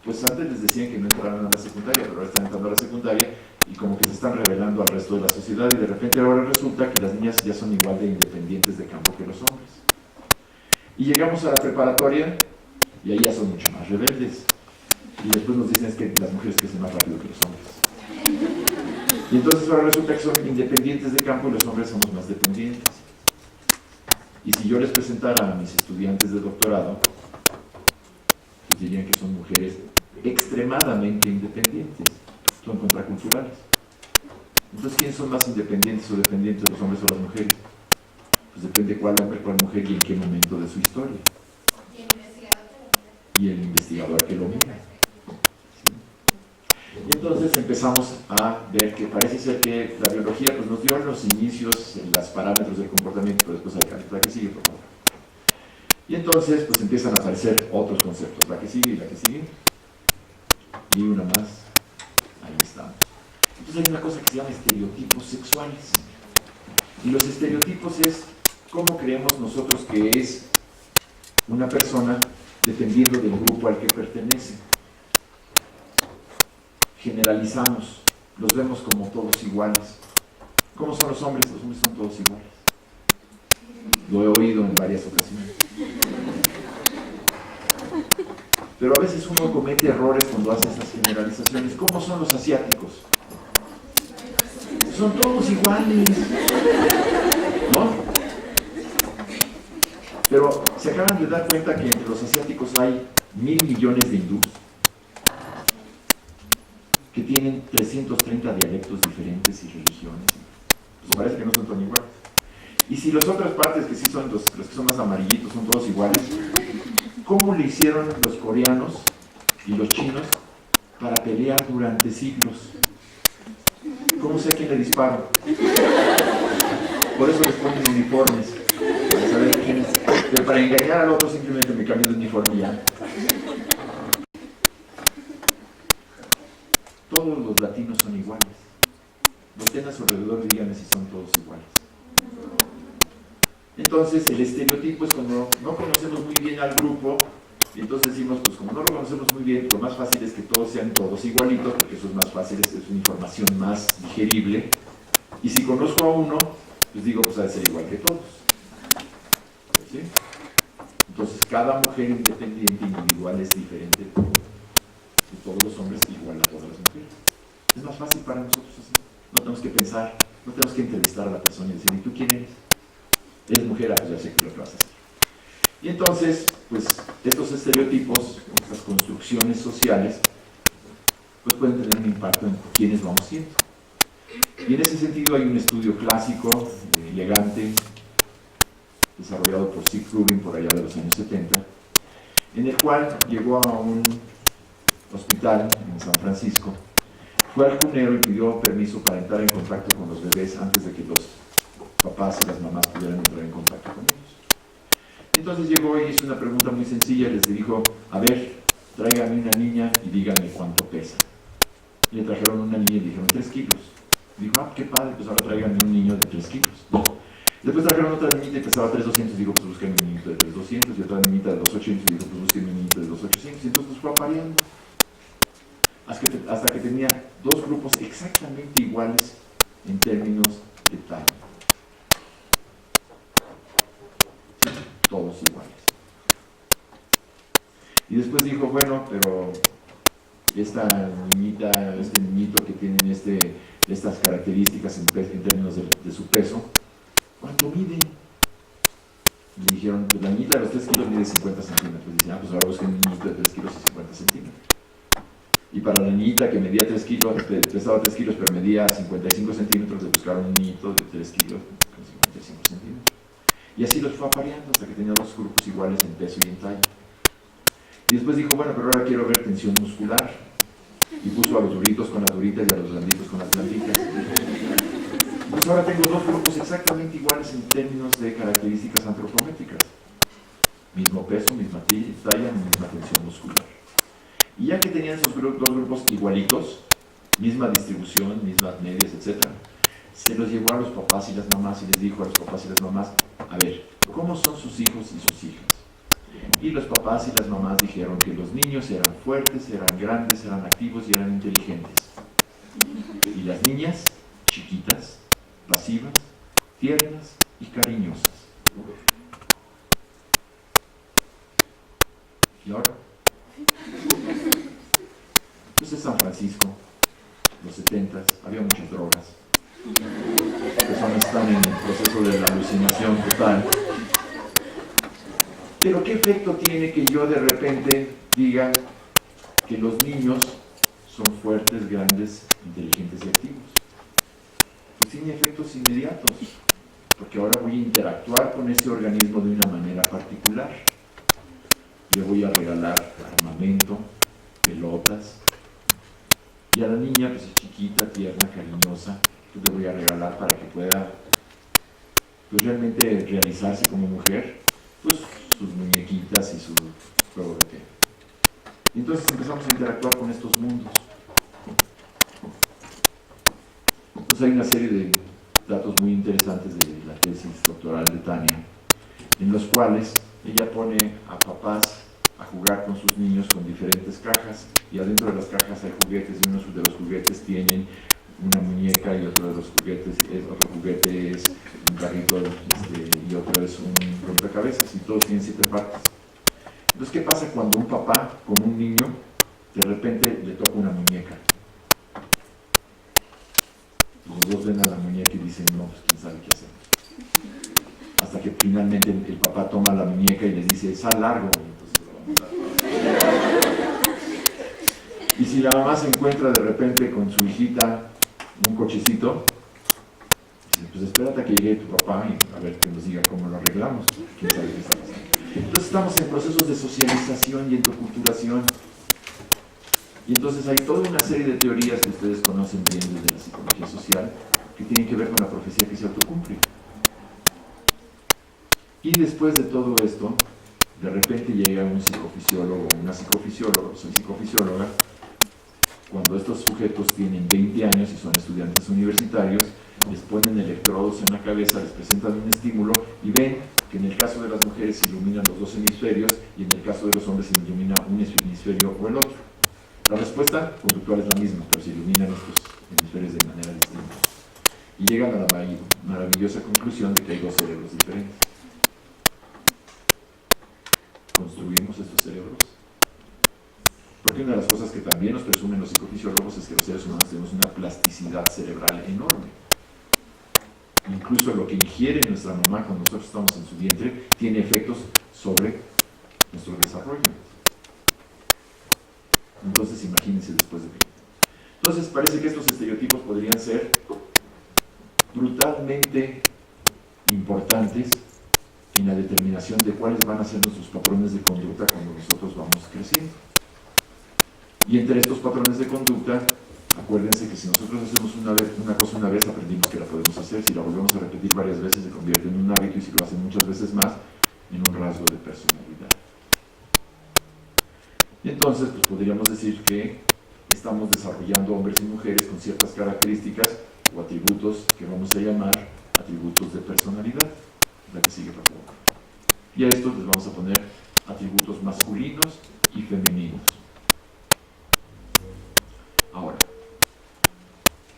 pues antes les decían que no entraran a la secundaria, pero ahora están entrando a la secundaria y como que se están revelando al resto de la sociedad y de repente ahora resulta que las niñas ya son igual de independientes de campo que los hombres. Y llegamos a la preparatoria y ahí ya son mucho más rebeldes. Y después nos dicen es que las mujeres crecen más rápido que los hombres. Y entonces ahora resulta que son independientes de campo y los hombres somos más dependientes. Y si yo les presentara a mis estudiantes de doctorado, pues dirían que son mujeres extremadamente independientes, son contraculturales. Entonces, ¿quiénes son más independientes o dependientes, los hombres o las mujeres? Pues depende cuál hombre, cuál mujer y en qué momento de su historia. Y el investigador que lo mira. Y entonces empezamos a ver que parece ser que la biología pues, nos dio los inicios, los parámetros del comportamiento, pero después hay la que sigue, por favor. Y entonces pues empiezan a aparecer otros conceptos, la que sigue y la que sigue. Y una más, ahí estamos. Entonces hay una cosa que se llama estereotipos sexuales. Y los estereotipos es cómo creemos nosotros que es una persona dependiendo del grupo al que pertenece. Generalizamos, los vemos como todos iguales. ¿Cómo son los hombres? Los hombres son todos iguales. Lo he oído en varias ocasiones. Pero a veces uno comete errores cuando hace esas generalizaciones. ¿Cómo son los asiáticos? Son todos iguales, ¿no? Pero se acaban de dar cuenta que entre los asiáticos hay 1.000 millones de hindús que tienen 330 dialectos diferentes y religiones. Pues parece que no son tan iguales. Y si las otras partes que sí son los que son más amarillitos son todos iguales, ¿cómo le hicieron los coreanos y los chinos para pelear durante siglos? ¿Cómo sé a quién le disparo? Por eso les ponen uniformes, para saber quién es. Pero para engañar al otro simplemente me cambio de uniforme y ya. Todos los latinos son iguales. Volteen a su alrededor y díganme si son todos iguales. Entonces el estereotipo es cuando no conocemos muy bien al grupo y entonces decimos, pues como no lo conocemos muy bien, lo más fácil es que todos sean todos igualitos, porque eso es más fácil, es una información más digerible. Y si conozco a uno, pues digo, pues ha de ser igual que todos. ¿Sí? Entonces cada mujer independiente, individual, es diferente de todos los hombres, igual a todas las mujeres. Es más fácil para nosotros así. No tenemos que pensar, no tenemos que entrevistar a la persona y decir, ¿y tú quién eres? ¿Eres mujer? Pues ya sé que lo vas a hacer. Y entonces, pues estos estereotipos, estas construcciones sociales, pues pueden tener un impacto en quiénes vamos siendo. Y en ese sentido hay un estudio clásico, elegante, desarrollado por Sig Rubin por allá de los años 70, en el cual llegó a un hospital en San Francisco, fue al cunero y pidió permiso para entrar en contacto con los bebés antes de que los papás y las mamás pudieran entrar en contacto con ellos. Entonces llegó y hizo una pregunta muy sencilla, les dijo, a ver, tráigame una niña y díganme cuánto pesa. Y le trajeron una niña y le dijeron 3 kilos. Dijo, ah, qué padre, pues ahora tráiganme un niño de 3 kilos. Después trajeron otra niñita y pesaba 3,200, dijo, pues busquen un niñito de 3,200, y otra niñita de 2,800, y dijo, pues busquen un niñito de 2,800, y entonces fue apareando. Hasta que tenía 2 grupos exactamente iguales en términos de talla. Sí, todos iguales. Y después dijo, bueno, pero esta niñita, este niñito que tienen estas características en términos de su peso, ¿cuánto mide? Le dijeron, pues la niñita de los 3 kilos mide 50 centímetros. Dice, dicen, pues ahora busquen un niñito de 3 kilos y 50 centímetros. Y para la niñita que medía 3 kilos, pesaba 3 kilos, pero medía 55 centímetros, le buscaron un niñito de 3 kilos con 55 centímetros. Y así los fue apareando hasta que tenía 2 grupos iguales en peso y en talla. Y después dijo, bueno, pero ahora quiero ver tensión muscular. Y puso a los duritos con las duritas y a los blanditos con las blanditas. Pues ahora tengo 2 grupos exactamente iguales en términos de características antropométricas. Mismo peso, misma talla, misma tensión muscular. Y ya que tenían esos 2 grupos igualitos, misma distribución, mismas medias, etc., se los llevó a los papás y las mamás y les dijo a los papás y las mamás, a ver, ¿cómo son sus hijos y sus hijas? Y los papás y las mamás dijeron que los niños eran fuertes, eran grandes, eran activos y eran inteligentes. Y las niñas, chiquitas, pasivas, tiernas y cariñosas. ¿Y ahora? Entonces San Francisco, los 70s, había muchas drogas. Las personas están en el proceso de la alucinación total. Pero ¿qué efecto tiene que yo de repente diga que los niños son fuertes, grandes, inteligentes y activos? Pues tiene efectos inmediatos, porque ahora voy a interactuar con este organismo de una manera particular. Le voy a regalar armamento, pelotas, y a la niña, pues es chiquita, tierna, cariñosa, pues le voy a regalar para que pueda pues, realmente realizarse como mujer, pues sus muñequitas y su juego de té. Y entonces empezamos a interactuar con estos mundos. Entonces hay una serie de datos muy interesantes de la tesis doctoral de Tania, en los cuales ella pone a papás a jugar con sus niños con diferentes cajas, y adentro de las cajas hay juguetes, y unos de los juguetes tienen una muñeca y otro de los juguetes otro juguete es un carrito y otro es un rompecabezas, y todos tienen 7 partes. Entonces, ¿qué pasa cuando un papá con un niño de repente le toca una muñeca? Los dos ven a la muñeca y dicen, no, pues quién sabe qué hacer. Hasta que finalmente el papá toma la muñeca y les dice, sal largo. Y si la mamá se encuentra de repente con su hijita un cochecito, dice, pues espérate a que llegue tu papá y a ver que nos diga cómo lo arreglamos. ¿Quién sabe qué está pasando? Entonces estamos en procesos de socialización y endoculturación. Y entonces hay toda una serie de teorías que ustedes conocen bien desde la psicología social que tienen que ver con la profecía que se autocumple. Y después de todo esto, de repente llega un psicofisiólogo o una psicofisióloga, soy psicofisióloga, cuando estos sujetos tienen 20 años y son estudiantes universitarios, les ponen electrodos en la cabeza, les presentan un estímulo y ven que en el caso de las mujeres se iluminan los 2 hemisferios y en el caso de los hombres se ilumina un hemisferio o el otro. La respuesta conductual es la misma, pero se iluminan estos hemisferios de manera distinta. Y llegan a la maravillosa conclusión de que hay 2 cerebros diferentes. ¿Construimos estos cerebros? Porque una de las cosas que también nos presumen los psicofisiólogos es que los seres humanos tenemos una plasticidad cerebral enorme. Incluso lo que ingiere nuestra mamá cuando nosotros estamos en su vientre tiene efectos sobre nuestro desarrollo. Entonces imagínense después de qué. Entonces parece que estos estereotipos podrían ser brutalmente importantes en la determinación de cuáles van a ser nuestros patrones de conducta cuando nosotros vamos creciendo. Y entre estos patrones de conducta, acuérdense que si nosotros hacemos una cosa una vez, aprendimos que la podemos hacer. Si la volvemos a repetir varias veces, se convierte en un hábito, y si lo hacen muchas veces más, en un rasgo de personalidad. Y entonces, pues podríamos decir que estamos desarrollando hombres y mujeres con ciertas características o atributos que vamos a llamar atributos de personalidad. La que sigue, por favor. Y a estos les vamos a poner atributos masculinos y femeninos. Ahora,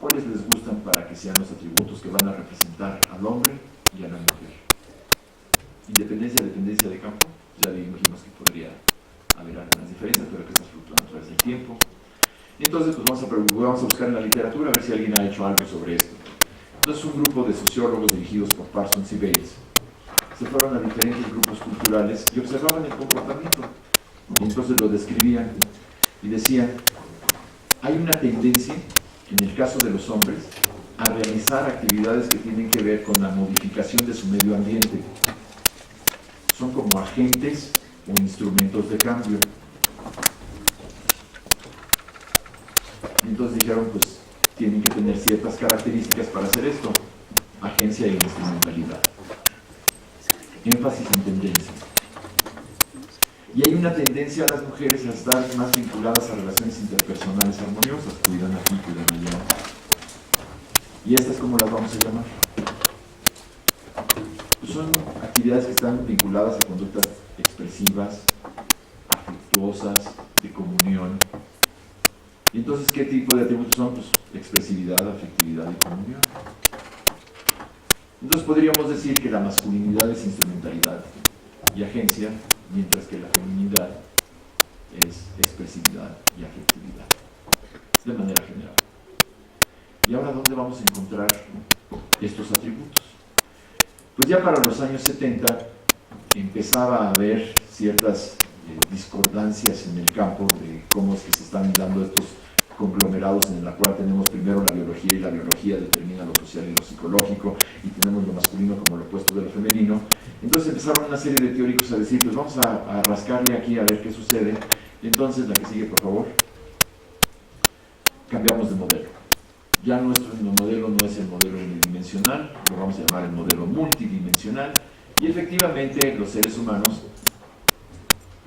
¿cuáles les gustan para que sean los atributos que van a representar al hombre y a la mujer? Independencia, dependencia de campo. Ya dijimos que podría haber algunas diferencias, pero que estas fluctúan a través del tiempo. Entonces, pues vamos a buscar en la literatura a ver si alguien ha hecho algo sobre esto. Entonces, un grupo de sociólogos dirigidos por Parsons y Bates se fueron a diferentes grupos culturales y observaban el comportamiento Y entonces lo describían y decían, hay una tendencia, en el caso de los hombres, a realizar actividades que tienen que ver con la modificación de su medio ambiente. Son como agentes o instrumentos de cambio. Y entonces dijeron, pues, tienen que tener ciertas características para hacer esto. Agencia y instrumentalidad. Énfasis en tendencia. Y hay una tendencia a las mujeres a estar más vinculadas a relaciones interpersonales armoniosas. Cuidan aquí, cuidan allá. ¿Y estas cómo las vamos a llamar? Pues son actividades que están vinculadas a conductas expresivas, afectuosas, de comunión. ¿Y entonces qué tipo de atributos son? Pues expresividad, afectividad y comunión. Entonces podríamos decir que la masculinidad es instrumentalidad y agencia, mientras que la feminidad es expresividad y afectividad, de manera general. ¿Y ahora dónde vamos a encontrar estos atributos? Pues ya para los años 70 empezaba a haber ciertas discordancias en el campo de cómo es que se están dando estos conglomerados en la cual tenemos primero la biología y la biología determina lo social y lo psicológico y tenemos lo masculino como lo opuesto de lo femenino. Entonces empezaron una serie de teóricos a decir, pues vamos a rascarle aquí a ver qué sucede. Y entonces la que sigue, por favor, cambiamos de modelo. Ya nuestro modelo no es el modelo unidimensional, lo vamos a llamar el modelo multidimensional y efectivamente los seres humanos,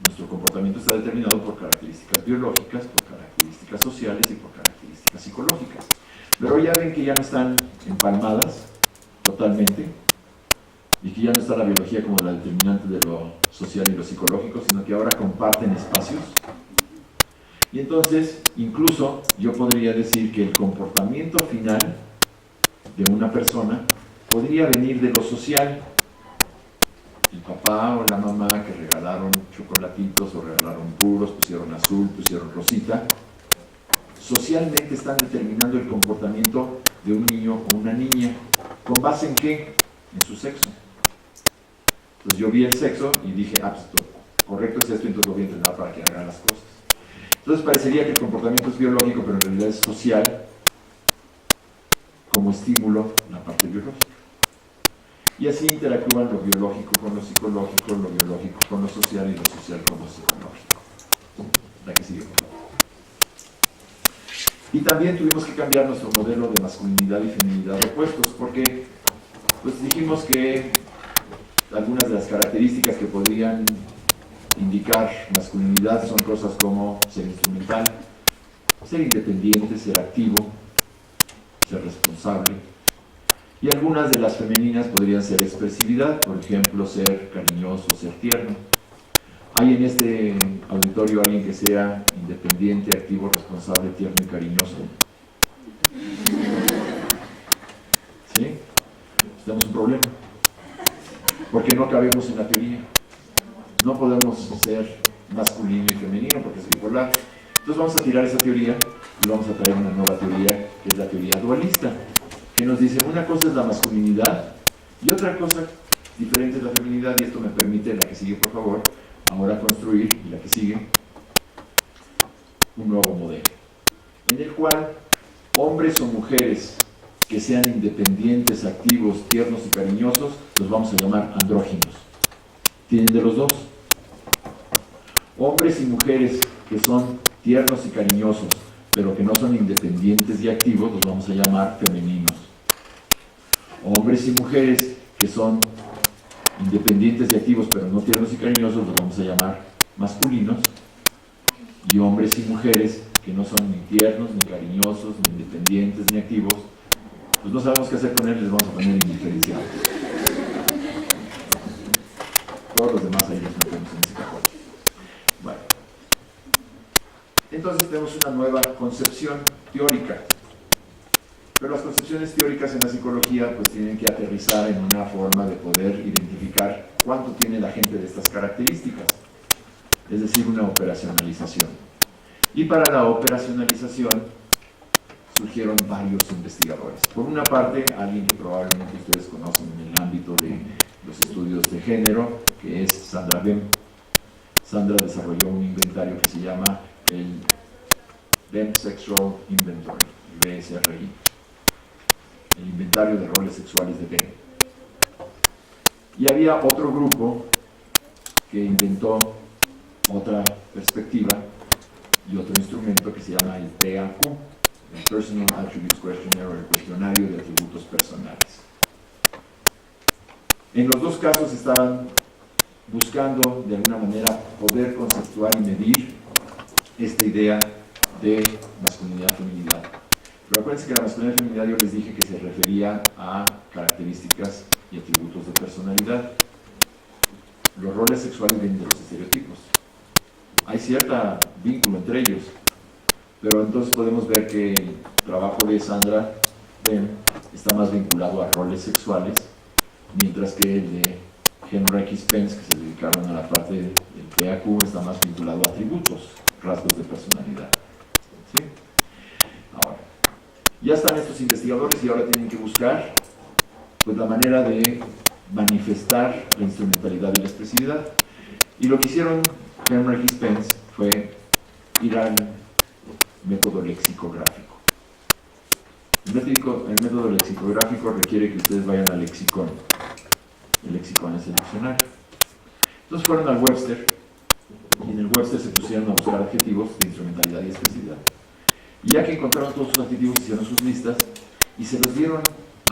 nuestro comportamiento está determinado por características biológicas, por características sociales y por características psicológicas. Pero ya ven que ya no están empalmadas totalmente y que ya no está la biología como la determinante de lo social y lo psicológico, sino que ahora comparten espacios. Y entonces, incluso yo podría decir que el comportamiento final de una persona podría venir de lo social. El papá o la mamá que regalaron chocolatitos o regalaron puros, pusieron azul, pusieron rosita, socialmente están determinando el comportamiento de un niño o una niña. ¿Con base en qué? En su sexo. Entonces yo vi el sexo y dije, pues correcto es esto, entonces lo voy a entrenar para que hagan las cosas. Entonces parecería que el comportamiento es biológico, pero en realidad es social, como estímulo la parte biológica. Y así interactúan lo biológico con lo psicológico, lo biológico con lo social y lo social con lo psicológico. La que sigue, por favor. Y también tuvimos que cambiar nuestro modelo de masculinidad y feminidad opuestos, porque pues dijimos que algunas de las características que podrían indicar masculinidad son cosas como ser instrumental, ser independiente, ser activo, ser responsable. Y algunas de las femeninas podrían ser expresividad, por ejemplo, ser cariñoso, ser tierno. ¿Hay en este auditorio alguien que sea independiente, activo, responsable, tierno y cariñoso? ¿Sí? Tenemos un problema. Porque no cabemos en la teoría. No podemos ser masculino y femenino porque es bipolar. Entonces vamos a tirar esa teoría y vamos a traer una nueva teoría, que es la teoría dualista, que nos dice una cosa es la masculinidad y otra cosa diferente es la feminidad, y esto me permite, la que sigue por favor, ahora construir, y la que sigue, un nuevo modelo, en el cual hombres o mujeres que sean independientes, activos, tiernos y cariñosos, los vamos a llamar andróginos. Tienen de los dos. Hombres y mujeres que son tiernos y cariñosos, pero que no son independientes y activos, los vamos a llamar femeninos. Hombres y mujeres que son independientes y activos, pero no tiernos y cariñosos, los vamos a llamar masculinos. Y hombres y mujeres que no son ni tiernos, ni cariñosos, ni independientes, ni activos, pues no sabemos qué hacer con ellos, les vamos a poner indiferenciados. Todos los demás ahí los metemos en ese cajón. Bueno. Entonces tenemos una nueva concepción teórica. Pero las concepciones teóricas en la psicología pues tienen que aterrizar en una forma de poder identificar cuánto tiene la gente de estas características. Es decir, una operacionalización. Y para la operacionalización surgieron varios investigadores. Por una parte, alguien que probablemente ustedes conocen en el ámbito de los estudios de género, que es Sandra Bem. Sandra desarrolló un inventario que se llama el Ben Sexual Inventory, el BSRI, el inventario de roles sexuales de Ben. Y había otro grupo que inventó otra perspectiva y otro instrumento que se llama el PAQ, el Personal Attributes Questionnaire, o el cuestionario de atributos personales. En los dos casos estaban buscando de alguna manera poder conceptuar y medir esta idea de masculinidad y feminidad. Pero acuérdense que la masculinidad y feminidad yo les dije que se refería a características y atributos de personalidad. Los roles sexuales vienen de los estereotipos. Hay cierto vínculo entre ellos, pero entonces podemos ver que el trabajo de Sandra Ben está más vinculado a roles sexuales, mientras que el de Henry X. Pence, que se dedicaron a la parte del PAQ, está más vinculado a atributos, rasgos de personalidad. ¿Sí? Ahora, ya están estos investigadores y ahora tienen que buscar pues, la manera de manifestar la instrumentalidad y la expresividad. Y lo que hicieron Henry X. Pence fue ir al método lexicográfico. El método lexicográfico requiere que ustedes vayan al lexicón. El lexicón es el diccionario. Entonces fueron al Webster, y en el Webster se pusieron a buscar adjetivos de instrumentalidad y expresividad. Y ya que encontraron todos sus adjetivos, hicieron sus listas y se los dieron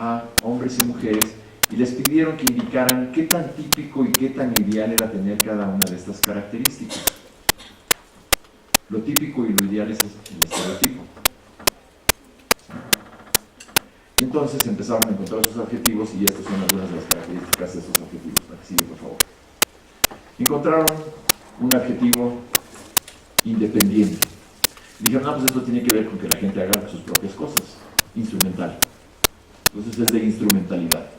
a hombres y mujeres y les pidieron que indicaran qué tan típico y qué tan ideal era tener cada una de estas características. Lo típico y lo ideal es el estereotipo. Entonces empezaron a encontrar sus adjetivos y estas son algunas de las características de esos adjetivos. La que sigue, por favor. Encontraron un adjetivo independiente. Dijeron, no, pues esto tiene que ver con que la gente haga sus propias cosas. Instrumental. Entonces es de instrumentalidad.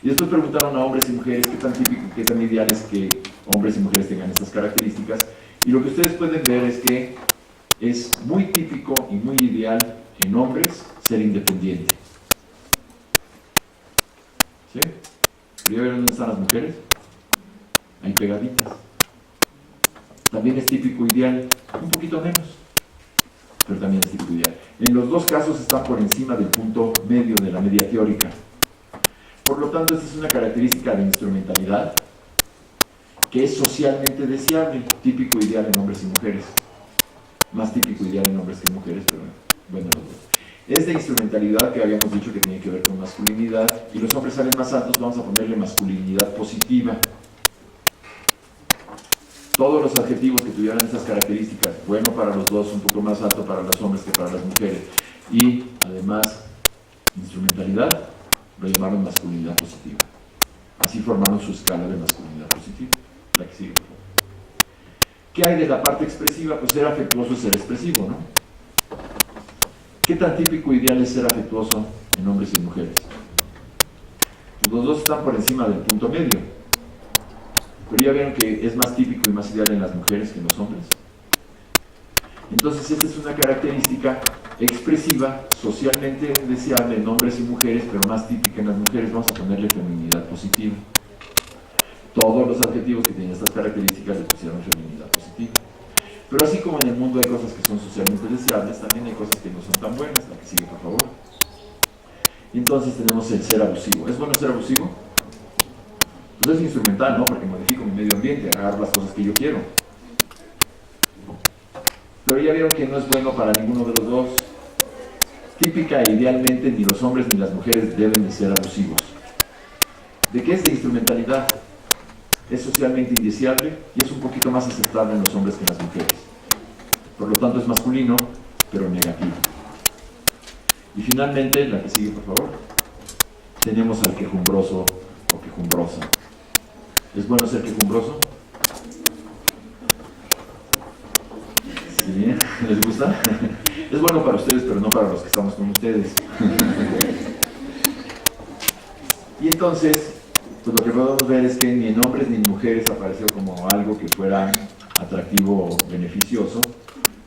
Y después preguntaron a hombres y mujeres qué tan típico, qué tan ideal es que hombres y mujeres tengan estas características. Y lo que ustedes pueden ver es que es muy típico y muy ideal en hombres ser independiente. ¿Sí? ¿Quería ver dónde están las mujeres? Ahí pegaditas. También es típico ideal, un poquito menos, pero también es típico ideal. En los dos casos están por encima del punto medio de la media teórica. Por lo tanto, esta es una característica de instrumentalidad que es socialmente deseable, típico ideal en hombres y mujeres. Más típico ideal en hombres que en mujeres, pero bueno, los dos. Es de instrumentalidad que habíamos dicho que tiene que ver con masculinidad, y los hombres salen más altos, vamos a ponerle masculinidad positiva. Todos los adjetivos que tuvieran estas características, bueno para los dos, un poco más alto para los hombres que para las mujeres, y además instrumentalidad, lo llamaron masculinidad positiva. Así formaron su escala de masculinidad positiva. La que sigue, por favor. ¿Qué hay de la parte expresiva? Pues ser afectuoso es ser expresivo, ¿no? ¿Qué tan típico ideal es ser afectuoso en hombres y mujeres? Pues los dos están por encima del punto medio. Pero ya vieron que es más típico y más ideal en las mujeres que en los hombres. Entonces esta es una característica expresiva, socialmente deseable en hombres y mujeres, pero más típica en las mujeres. Vamos a ponerle feminidad positiva. Todos los adjetivos que tienen estas características le pusieron feminidad positiva. Pero así como en el mundo hay cosas que son socialmente deseables, también hay cosas que no son tan buenas. La que sigue, por favor. Y entonces tenemos el ser abusivo. ¿Es bueno ser abusivo? Pues es instrumental, ¿no? Porque modifico mi medio ambiente, agarro las cosas que yo quiero. Pero ya vieron que no es bueno para ninguno de los dos. Típica e idealmente ni los hombres ni las mujeres deben de ser abusivos. ¿De qué es de instrumentalidad? Es socialmente indeseable y es un poquito más aceptable en los hombres que en las mujeres. Por lo tanto es masculino, pero negativo. Y finalmente, la que sigue, por favor, tenemos al quejumbroso o quejumbrosa. ¿Es bueno ser quejumbroso? ¿Sí? ¿Les gusta? Es bueno para ustedes, pero no para los que estamos con ustedes. Y entonces, pues lo que podemos ver es que ni en hombres ni en mujeres apareció como algo que fuera atractivo o beneficioso,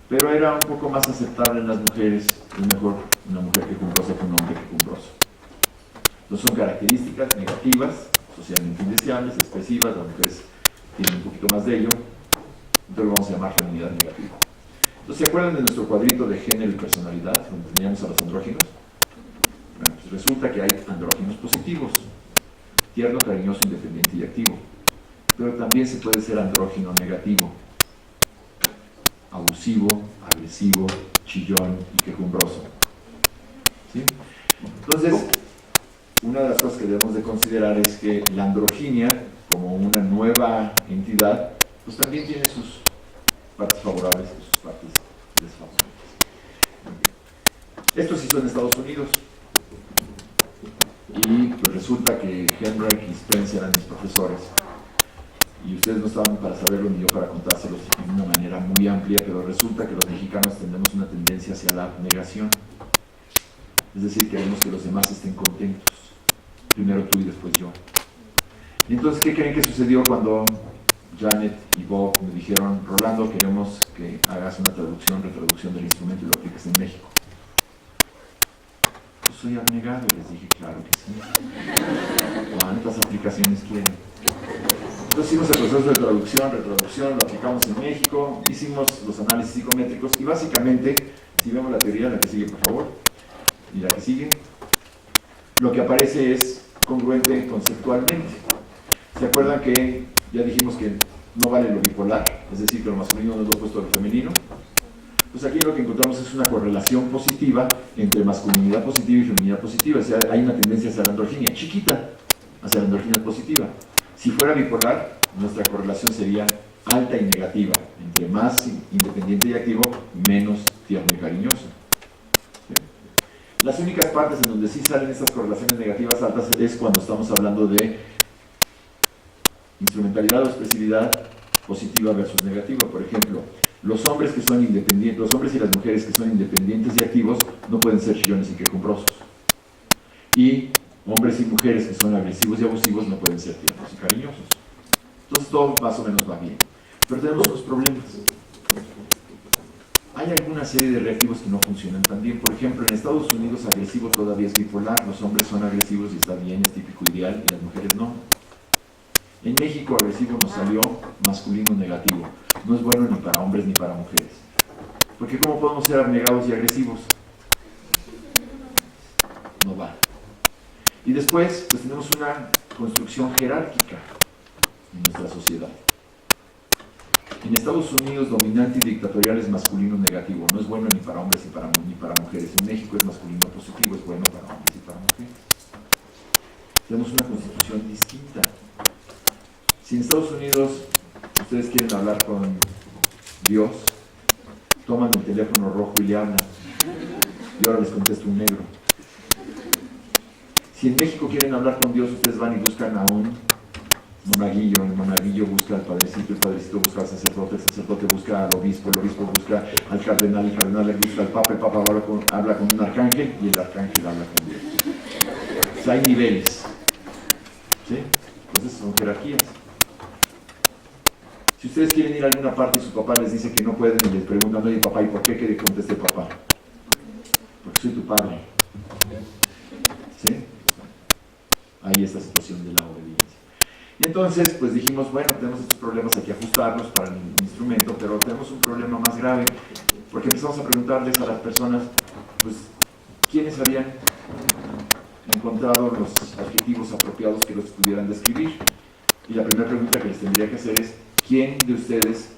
pero era un poco más aceptable en las mujeres. Es mejor una mujer quejumbrosa que un hombre quejumbroso. Entonces son características negativas, socialmente indeseables, expresivas. Las mujeres tienen un poquito más de ello, entonces lo vamos a llamar feminidad negativa. Entonces, ¿se acuerdan de nuestro cuadrito de género y personalidad, donde teníamos a los andróginos? Bueno, pues resulta que hay andróginos positivos, tierno, cariñoso, independiente y activo. Pero también se puede ser andrógino negativo, abusivo, agresivo, chillón y quejumbroso. ¿Sí? Entonces, una de las cosas que debemos de considerar es que la androginia, como una nueva entidad, pues también tiene sus partes favorables y sus partes desfavorables. Esto se hizo en Estados Unidos. Y pues resulta que Henry y Spencer eran mis profesores. Y ustedes no estaban para saberlo ni yo para contárselos de una manera muy amplia, pero resulta que los mexicanos tenemos una tendencia hacia la abnegación. Es decir, queremos que los demás estén contentos. Primero tú y después yo. Y entonces, ¿qué creen que sucedió cuando Janet y Bob me dijeron: Rolando, queremos que hagas una retraducción del instrumento y lo apliques en México? Pues soy abnegado, y les dije: claro que sí. ¿Cuántas aplicaciones quieren? Entonces hicimos el proceso de retraducción, lo aplicamos en México, hicimos los análisis psicométricos y básicamente, si vemos la teoría, la que sigue por favor, y la que sigue, lo que aparece es congruente conceptualmente. ¿Se acuerdan que ya dijimos que no vale lo bipolar? Es decir, que lo masculino no es lo opuesto a lo femenino. Pues aquí lo que encontramos es una correlación positiva entre masculinidad positiva y feminidad positiva. O sea, hay una tendencia hacia la androginia, chiquita, hacia la androginia positiva. Si fuera bipolar, nuestra correlación sería alta y negativa. Entre más independiente y activo, menos tierno y cariñoso. ¿Sí? Las únicas partes en donde sí salen estas correlaciones negativas altas es cuando estamos hablando de instrumentalidad o expresividad positiva versus negativa. Por ejemplo, los hombres que son independientes, los hombres y las mujeres que son independientes y activos no pueden ser chillones y quejumbrosos. Y hombres y mujeres que son agresivos y abusivos no pueden ser tiernos y cariñosos. Entonces todo más o menos va bien. Pero tenemos unos problemas. Hay alguna serie de reactivos que no funcionan tan bien. Por ejemplo, en Estados Unidos agresivo todavía es bipolar. Los hombres son agresivos y está bien, es típico ideal, y las mujeres no. En México agresivo nos salió masculino negativo. No es bueno ni para hombres ni para mujeres. Porque ¿cómo podemos ser abnegados y agresivos? No va. Y después, pues tenemos una construcción jerárquica en nuestra sociedad. En Estados Unidos, dominante y dictatorial es masculino negativo. No es bueno ni para hombres ni para mujeres. En México es masculino positivo, es bueno para hombres y para mujeres. Tenemos una constitución distinta. Si en Estados Unidos ustedes quieren hablar con Dios, toman el teléfono rojo y le hablan. Y ahora les contesta un negro. Si en México quieren hablar con Dios, ustedes van y buscan a un monaguillo, el monaguillo busca al padrecito, el padrecito busca al sacerdote, el sacerdote busca al obispo, el obispo busca al cardenal, el cardenal busca al papa, el papa habla con un arcángel y el arcángel habla con Dios. O sea, hay niveles. ¿Sí? Entonces son jerarquías. Si ustedes quieren ir a alguna parte y su papá les dice que no pueden y les preguntan: oye papá, ¿y por qué? Que conteste papá. Porque soy tu padre. ¿Sí? Hay esta situación de la obediencia. Y entonces, pues dijimos, bueno, tenemos estos problemas, hay que ajustarlos para el instrumento, pero tenemos un problema más grave, porque empezamos a preguntarles a las personas, pues, ¿quiénes habían encontrado los adjetivos apropiados que los pudieran describir? Y la primera pregunta que les tendría que hacer es: ¿quién de ustedes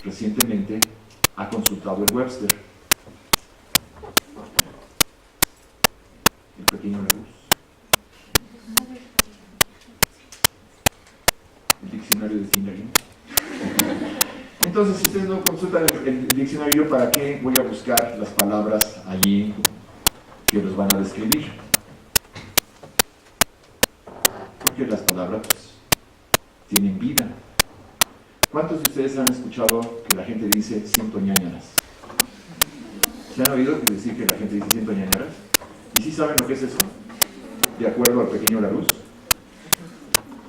recientemente ha consultado el Webster? El pequeño Larousse. El diccionario de Tinelli. Entonces, si ustedes no consultan el diccionario, ¿para qué voy a buscar las palabras allí que los van a describir? Porque las palabras pues, tienen vida. ¿Cuántos de ustedes han escuchado que la gente dice siento ñañaras? ¿Se han oído decir que la gente dice siento ñañaras? ¿Y sí saben lo que es eso? De acuerdo al pequeño Larousse.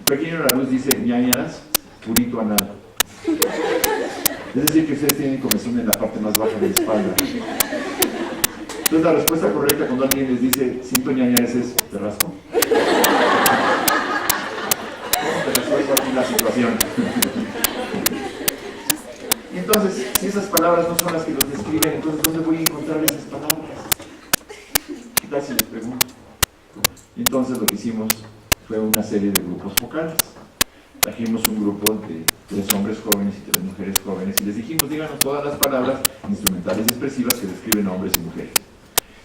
El pequeño Larousse dice ñañaras, purito anal. Es decir, que ustedes tienen comezón en la parte más baja de la espalda. Entonces la respuesta correcta cuando alguien les dice siento ñañaras es: ¿te rasco? ¿Cómo te resuelvo aquí la situación? Y entonces, si esas palabras no son las que los describen, entonces ¿dónde voy a encontrar esas palabras? ¿Qué tal si les pregunto? Y entonces lo que hicimos fue una serie de grupos focales. Trajimos un grupo de 3 hombres jóvenes y 3 mujeres jóvenes y les dijimos, díganos todas las palabras instrumentales y expresivas que describen a hombres y mujeres.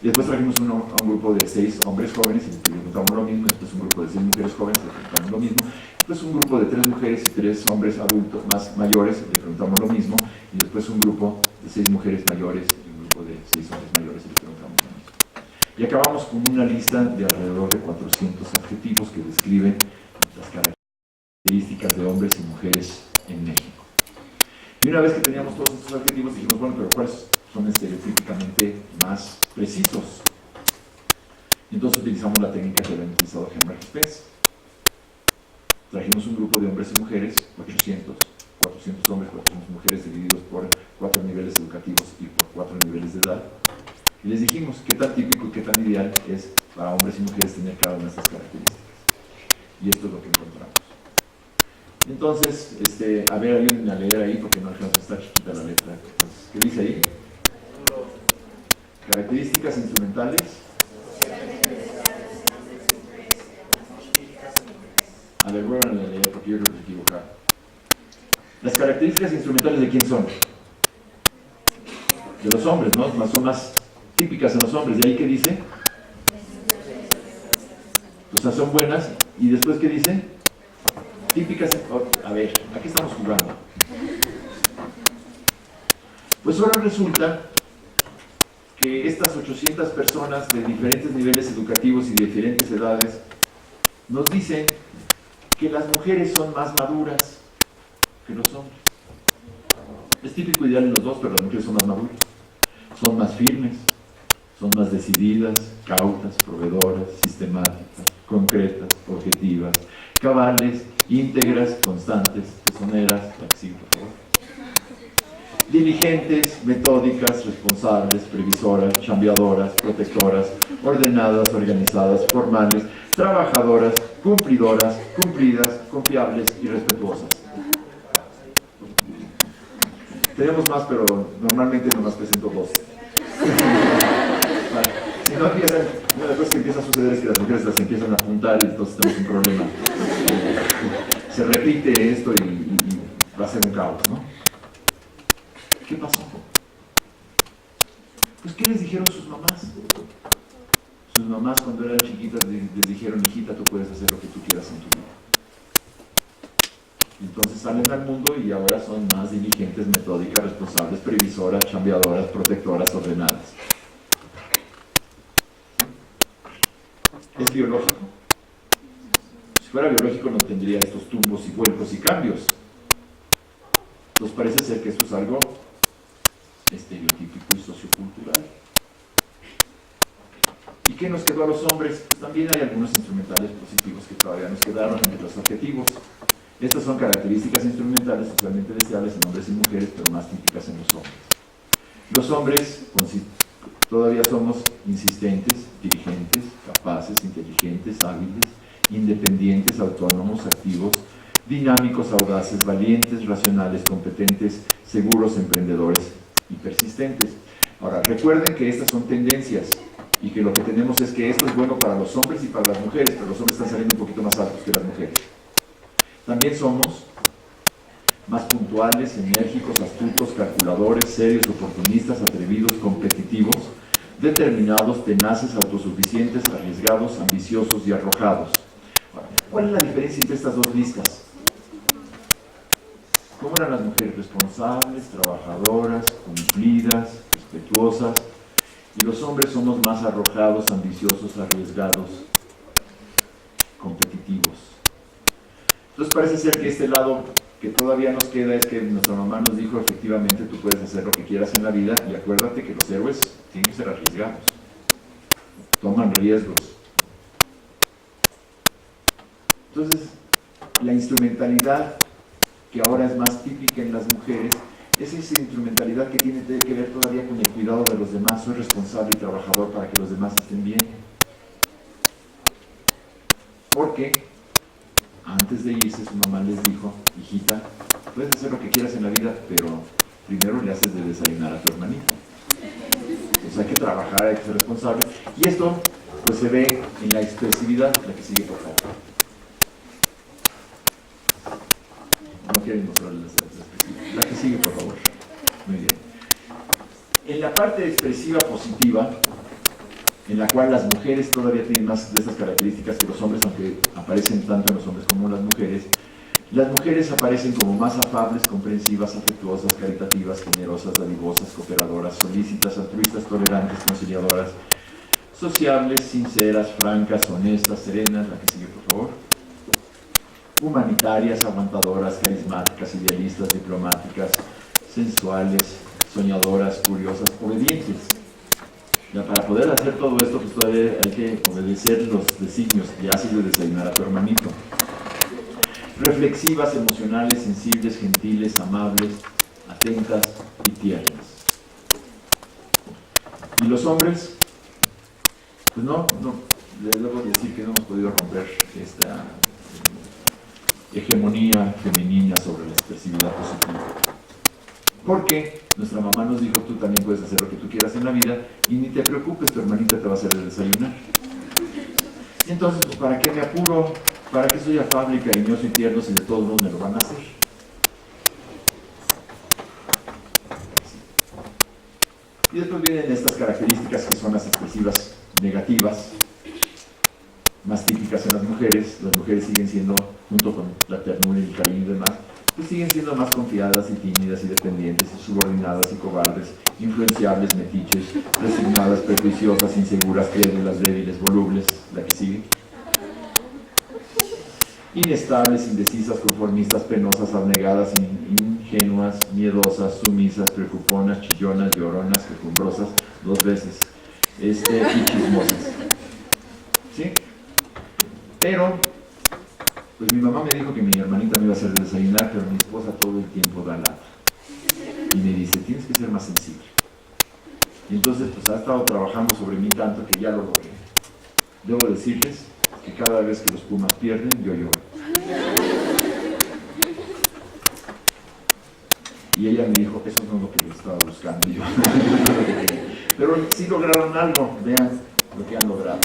Y después trajimos a un grupo de 6 hombres jóvenes y les preguntamos lo mismo, después un grupo de 6 mujeres jóvenes y les preguntamos lo mismo, después un grupo de 3 mujeres y 3 hombres adultos más mayores y les preguntamos lo mismo, y después un grupo de 6 mujeres mayores y un grupo de 6 hombres mayores y les preguntamos lo mismo. Y acabamos con una lista de alrededor de 400 adjetivos que describen las características de hombres y mujeres en México. Y una vez que teníamos todos estos adjetivos, dijimos, bueno, pero ¿cuáles son estereotípicamente más precisos? Y entonces utilizamos la técnica que había utilizado Henry Spence. Trajimos un grupo de hombres y mujeres, 400 hombres, 400 mujeres, divididos por 4 niveles educativos y por 4 niveles de edad. Y les dijimos qué tan típico y qué tan ideal es para hombres y mujeres tener cada una de estas características. Y esto es lo que encontramos. Entonces, a ver, ayúdenme a leer ahí porque no alcanzo, está chiquita la letra. Entonces, ¿qué dice ahí? Características instrumentales. A ver, vuelvan a leer porque yo creo que se equivocaron. Las características instrumentales, ¿de quién son? De los hombres, ¿no? Son más típicas en los hombres. ¿De ahí qué dice? O sea, son buenas. ¿Y después qué dice? Típicas. A ver, ¿a qué estamos jugando? Pues ahora resulta que estas 800 personas de diferentes niveles educativos y de diferentes edades nos dicen que las mujeres son más maduras que los hombres. Es típico ideal en los dos, pero las mujeres son más maduras. Son más firmes, son más decididas, cautas, proveedoras, sistemáticas, concretas, objetivas, cabales, íntegras, constantes, tesoneras, sí, por favor. Diligentes, metódicas, responsables, previsoras, chambeadoras, protectoras, ordenadas, organizadas, formales, trabajadoras, cumplidoras, cumplidas, confiables y respetuosas. Tenemos más, pero normalmente nomás presento 12. Vale. Si no empiezan, una de las cosas que empieza a suceder es que las mujeres las empiezan a apuntar y entonces tenemos un problema. Se repite esto y va a ser un caos, ¿no? ¿Qué pasó? Pues, ¿qué les dijeron sus mamás? Sus mamás cuando eran chiquitas les dijeron, hijita, tú puedes hacer lo que tú quieras en tu vida. Entonces salen al mundo y ahora son más diligentes, metódicas, responsables, previsoras, chambeadoras, protectoras, ordenadas. ¿Es biológico? Si fuera biológico no tendría estos tumbos y vuelcos y cambios. Entonces parece ser que esto es algo estereotípico y sociocultural. ¿Y qué nos quedó a los hombres? También hay algunos instrumentales positivos que todavía nos quedaron entre los adjetivos. Estas son características instrumentales socialmente deseables en hombres y mujeres, pero más típicas en los hombres. Los hombres todavía somos insistentes, dirigentes, capaces, inteligentes, hábiles, independientes, autónomos, activos, dinámicos, audaces, valientes, racionales, competentes, seguros, emprendedores y persistentes. Ahora, recuerden que estas son tendencias y que lo que tenemos es que esto es bueno para los hombres y para las mujeres, pero los hombres están saliendo un poquito más altos que las mujeres. También somos más puntuales, enérgicos, astutos, calculadores, serios, oportunistas, atrevidos, competitivos, determinados, tenaces, autosuficientes, arriesgados, ambiciosos y arrojados. Ahora, ¿cuál es la diferencia entre estas dos listas? ¿Cómo eran las mujeres? Responsables, trabajadoras, cumplidas, respetuosas. Y los hombres somos más arrojados, ambiciosos, arriesgados, competitivos. Entonces parece ser que este lado que todavía nos queda es que nuestra mamá nos dijo, efectivamente, tú puedes hacer lo que quieras en la vida y acuérdate que los héroes tienen que ser arriesgados, toman riesgos. Entonces, la instrumentalidad que ahora es más típica en las mujeres es esa instrumentalidad que tiene que ver todavía con el cuidado de los demás. Soy responsable y trabajador para que los demás estén bien. Porque antes de irse su mamá les dijo, hijita, puedes hacer lo que quieras en la vida, pero primero le haces de desayunar a tu hermanito. Entonces hay que trabajar, hay que ser responsable. Y esto pues se ve en la expresividad. La que sigue, por favor. No quieren mostrarles la expresividad. La que sigue, por favor. Muy bien. En la parte expresiva positiva, en la cual las mujeres todavía tienen más de estas características que los hombres, aunque aparecen tanto en los hombres como en las mujeres aparecen como más afables, comprensivas, afectuosas, caritativas, generosas, dadivosas, cooperadoras, solícitas, altruistas, tolerantes, conciliadoras, sociables, sinceras, francas, honestas, serenas. La que sigue, por favor. Humanitarias, aguantadoras, carismáticas, idealistas, diplomáticas, sensuales, soñadoras, curiosas, obedientes. Ya, para poder hacer todo esto, pues todavía hay que obedecer los designios. Ya haces de desayunar a tu hermanito. Reflexivas, emocionales, sensibles, gentiles, amables, atentas y tiernas. ¿Y los hombres? Pues no, les debo decir que no hemos podido romper esta hegemonía femenina sobre la expresividad positiva. Porque nuestra mamá nos dijo, tú también puedes hacer lo que tú quieras en la vida y ni te preocupes, tu hermanita te va a hacer el desayunar. Y entonces, pues, ¿para qué me apuro? ¿Para qué soy afable y cariñoso y tierno si de todos modos me lo van a hacer? Y después vienen estas características que son las expresivas negativas, más típicas en las mujeres. Las mujeres siguen siendo, junto con la ternura y el cariño y demás, pues siguen siendo más confiadas y tímidas y dependientes y subordinadas y cobardes, influenciables, metiches, resignadas, prejuiciosas, inseguras, crédulas, débiles, volubles. La que sigue. Inestables, indecisas, conformistas, penosas, abnegadas, ingenuas, miedosas, sumisas, preocuponas, chillonas, lloronas, quejumbrosas, 2 veces, y chismosas. ¿Sí? Pero, pues mi mamá me dijo que mi hermanita me iba a hacer desayunar, pero mi esposa todo el tiempo da lata. Y me dice, tienes que ser más sensible. Y entonces, pues ha estado trabajando sobre mí tanto que ya lo logré. Debo decirles que cada vez que los Pumas pierden, yo lloro. Y ella me dijo, eso no es lo que yo estaba buscando. Y yo, pero sí lograron algo, vean lo que han logrado.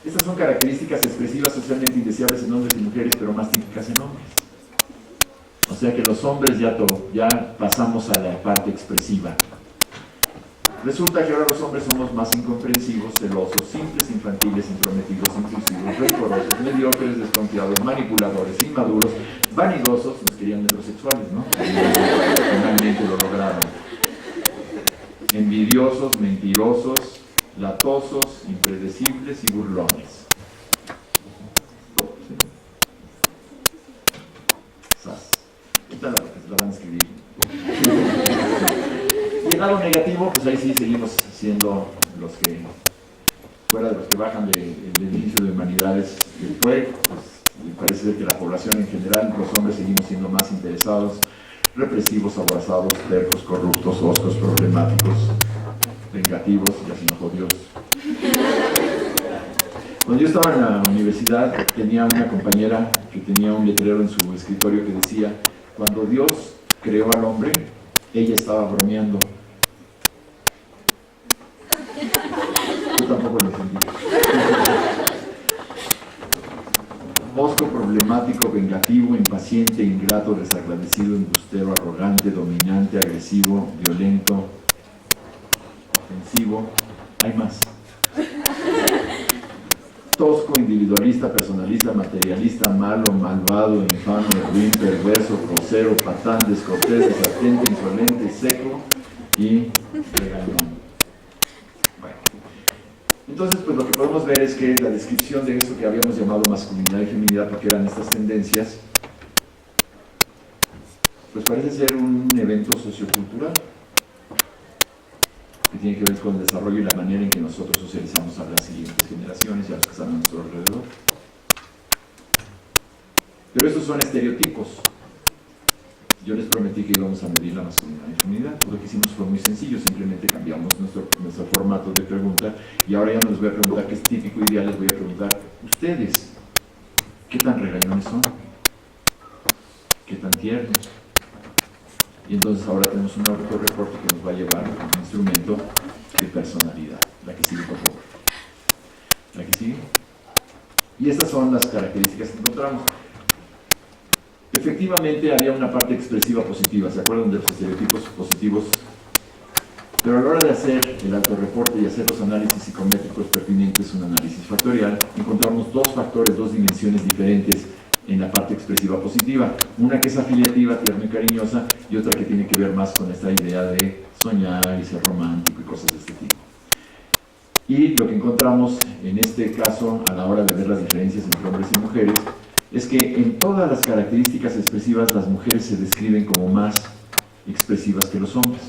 Estas son características expresivas socialmente indeseables en hombres y mujeres, pero más típicas en hombres. O sea que los hombres ya pasamos a la parte expresiva. Resulta que ahora los hombres somos más incomprensivos, celosos, simples, infantiles, intrometidos, intrusivos, rencorosos, mediocres, desconfiados, manipuladores, inmaduros, vanidosos. Nos querían metrosexuales, ¿no? Finalmente lo lograron. Envidiosos, mentirosos, latosos, impredecibles y burlones. Esta la van a escribir. Y el lado negativo, pues ahí sí seguimos siendo los que, fuera de los que bajan del inicio de humanidades del PUEC, pues parece ser que la población en general, los hombres seguimos siendo más interesados, represivos, abrazados, tercos, corruptos, hoscos, problemáticos, vengativos y así jodidos. Cuando yo estaba en la universidad, tenía una compañera que tenía un letrero en su escritorio que decía, cuando Dios creó al hombre, ella estaba bromeando. Yo tampoco lo entendí. Hosco, problemático, vengativo, impaciente, ingrato, desagradecido, embustero, arrogante, dominante, agresivo, violento, ofensivo. Hay más. Tosco, individualista, personalista, materialista, malo, malvado, infame, ruin, perverso, grosero, patán, descortés, desatento, insolente, seco y regañón. Bueno, entonces pues lo que podemos ver es que la descripción de eso que habíamos llamado masculinidad y feminidad, porque eran estas tendencias, pues parece ser un evento sociocultural que tiene que ver con el desarrollo y la manera en que nosotros socializamos a las siguientes generaciones y a los que están a nuestro alrededor. Pero estos son estereotipos. Yo les prometí que íbamos a medir la masculinidad y feminidad. Lo que hicimos fue muy sencillo, simplemente cambiamos nuestro formato de pregunta y ahora ya no les voy a preguntar qué es típico y ideal, les voy a preguntar, ¿ustedes qué tan regañones son? ¿Qué tan tiernos? Y entonces ahora tenemos un autorreporte que nos va a llevar a un instrumento de personalidad. La que sigue, por favor. La que sigue. Y estas son las características que encontramos. Efectivamente había una parte expresiva positiva, ¿se acuerdan de los estereotipos positivos? Pero a la hora de hacer el autorreporte y hacer los análisis psicométricos pertinentes, un análisis factorial, encontramos dos factores, dos dimensiones diferentes en la parte expresiva positiva. Una que es afiliativa, tierna y cariñosa, y otra que tiene que ver más con esta idea de soñar y ser romántico y cosas de este tipo. Y lo que encontramos en este caso, a la hora de ver las diferencias entre hombres y mujeres, es que en todas las características expresivas las mujeres se describen como más expresivas que los hombres.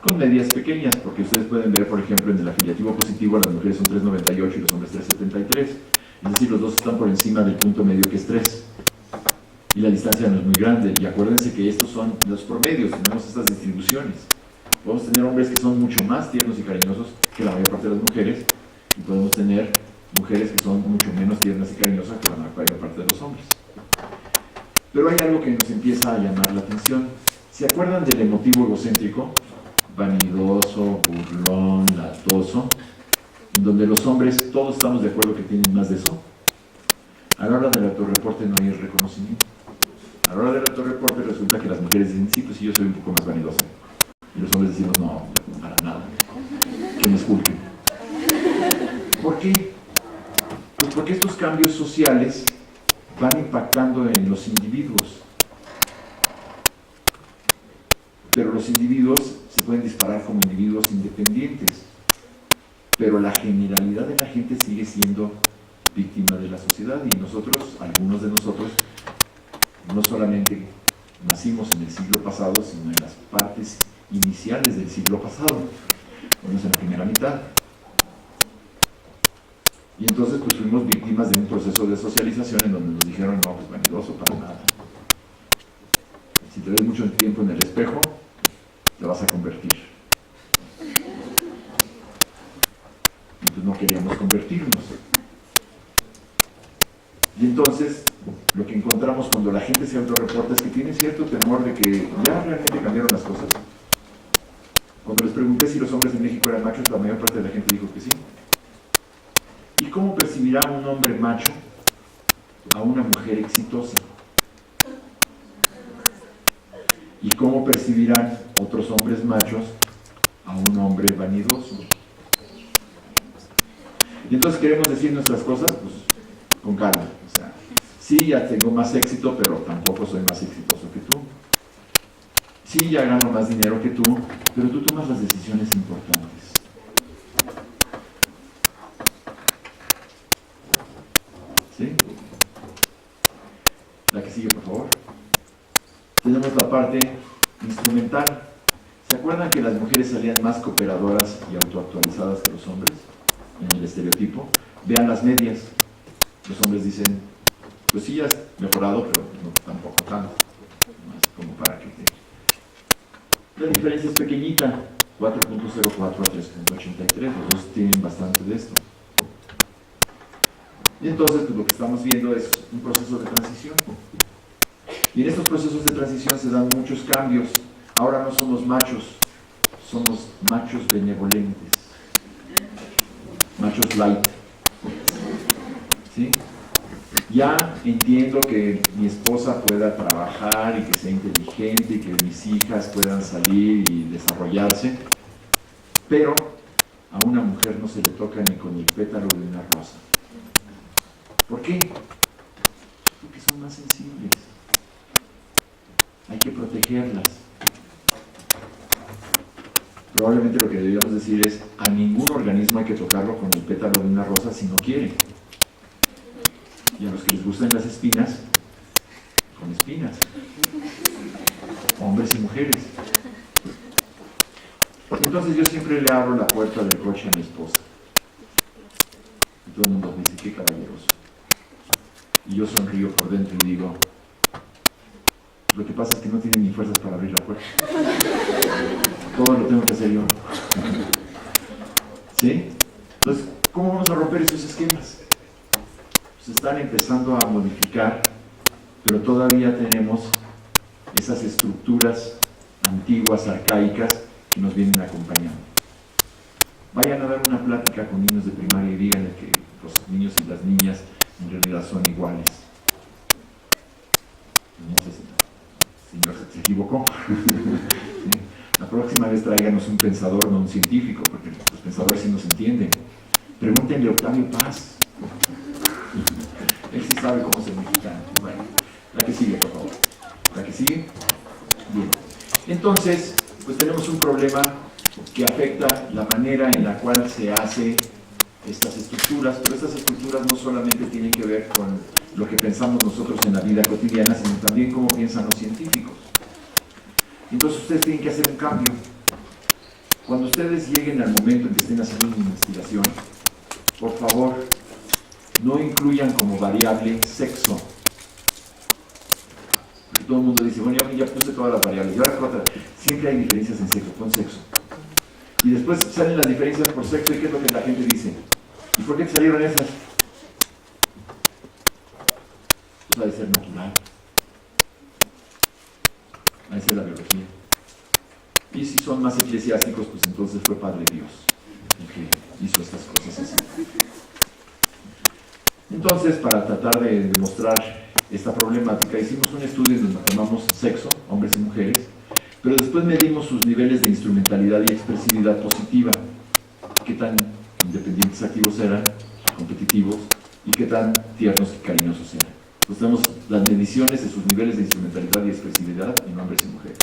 Con medias pequeñas, porque ustedes pueden ver, por ejemplo, en el afiliativo positivo las mujeres son 3,98 y los hombres 3,73. Es decir, los dos están por encima del punto medio que es 3. Y la distancia no es muy grande. Y acuérdense que estos son los promedios, tenemos estas distribuciones. Podemos tener hombres que son mucho más tiernos y cariñosos que la mayor parte de las mujeres, y podemos tener mujeres que son mucho menos tiernas y cariñosas que la mayor parte de los hombres. Pero hay algo que nos empieza a llamar la atención. ¿Se acuerdan del emotivo egocéntrico? Vanidoso, burlón, latoso, en donde los hombres todos estamos de acuerdo que tienen más de eso. A la hora del autorreporte no hay reconocimiento. A la hora del autorreporte resulta que las mujeres dicen, sí, pues sí, yo soy un poco más vanidosa. Y los hombres decimos, no, para nada, que me esculquen. ¿Por qué? Pues porque estos cambios sociales van impactando en los individuos. Pero los individuos se pueden disparar como individuos independientes, pero la generalidad de la gente sigue siendo víctima de la sociedad, y nosotros, algunos de nosotros, no solamente nacimos en el siglo pasado, sino en las partes iniciales del siglo pasado, menos en la primera mitad. Y entonces pues fuimos víctimas de un proceso de socialización en donde nos dijeron, no, pues vanidoso para nada. Si te ves mucho tiempo en el espejo, te vas a convertir. Y pues no queríamos convertirnos. Y entonces, lo que encontramos cuando la gente se autorreporta es que tiene cierto temor de que ya realmente cambiaron las cosas. Cuando les pregunté si los hombres en México eran machos, la mayor parte de la gente dijo que sí. ¿Y cómo percibirá un hombre macho a una mujer exitosa? ¿Y cómo percibirán otros hombres machos a un hombre vanidoso? Y entonces queremos decir nuestras cosas, pues, con calma. O sea, sí, ya tengo más éxito, pero tampoco soy más exitoso que tú. Sí, ya gano más dinero que tú, pero tú tomas las decisiones importantes. ¿Sí? La que sigue, por favor. Tenemos la parte instrumental. ¿Se acuerdan que las mujeres salían más cooperadoras y autoactualizadas que los hombres en el estereotipo? Vean las medias. Los hombres dicen, pues sí, ya has mejorado, pero no tampoco tanto. Más como para que te... La diferencia es pequeñita, 4.04 a 3.83. Los dos tienen bastante de esto. Y entonces pues, lo que estamos viendo es un proceso de transición. Y en estos procesos de transición se dan muchos cambios. Ahora no somos machos, somos machos benevolentes. Machos light. ¿Sí? Ya entiendo que mi esposa pueda trabajar y que sea inteligente y que mis hijas puedan salir y desarrollarse, pero a una mujer no se le toca ni con el pétalo de una rosa. ¿Por qué? Porque son más sensibles. Hay que protegerlas. Probablemente lo que deberíamos decir es, a ningún organismo hay que tocarlo con el pétalo de una rosa si no quiere. Y a los que les gustan las espinas, con espinas. Hombres y mujeres. Entonces yo siempre le abro la puerta del coche a mi esposa. Y todo el mundo me dice, qué caballeroso. Y yo sonrío por dentro y digo, lo que pasa es que no tienen ni fuerzas para abrir la puerta. Todo lo tengo que hacer yo. ¿Sí? Entonces, ¿cómo vamos a romper esos esquemas? Se están empezando a modificar, pero todavía tenemos esas estructuras antiguas, arcaicas, que nos vienen acompañando. Vayan a dar una plática con niños de primaria y díganle que los niños y las niñas en realidad son iguales. No sé si el señor se equivocó. ¿Sí? La próxima vez tráiganos un pensador, no un científico, porque los pensadores sí nos entienden. Pregúntenle a Octavio Paz. Él sí sabe cómo ser mexicano. Bueno, la que sigue, por favor. La que sigue. Bien. Entonces, pues tenemos un problema que afecta la manera en la cual se hace estas estructuras, pero estas estructuras no solamente tienen que ver con lo que pensamos nosotros en la vida cotidiana, sino también cómo piensan los científicos. Entonces ustedes tienen que hacer un cambio. Cuando ustedes lleguen al momento en que estén haciendo una investigación, por favor, no incluyan como variable sexo. Porque todo el mundo dice, bueno, ya puse todas las variables, y ahora otra. Siempre hay diferencias en sexo, con sexo. Y después salen las diferencias por sexo, ¿y qué es lo que la gente dice? ¿Y por qué te salieron esas? Pues ha de ser natural. Ha de ser la biología. Y si son más eclesiásticos, pues entonces fue Padre Dios el que hizo estas cosas así. Entonces, para tratar de demostrar esta problemática, hicimos un estudio en donde tomamos sexo, hombres y mujeres, pero después medimos sus niveles de instrumentalidad y expresividad positiva, qué tan independientes activos eran, competitivos, y qué tan tiernos y cariñosos eran. Entonces tenemos las mediciones de sus niveles de instrumentalidad y expresividad en hombres y mujeres.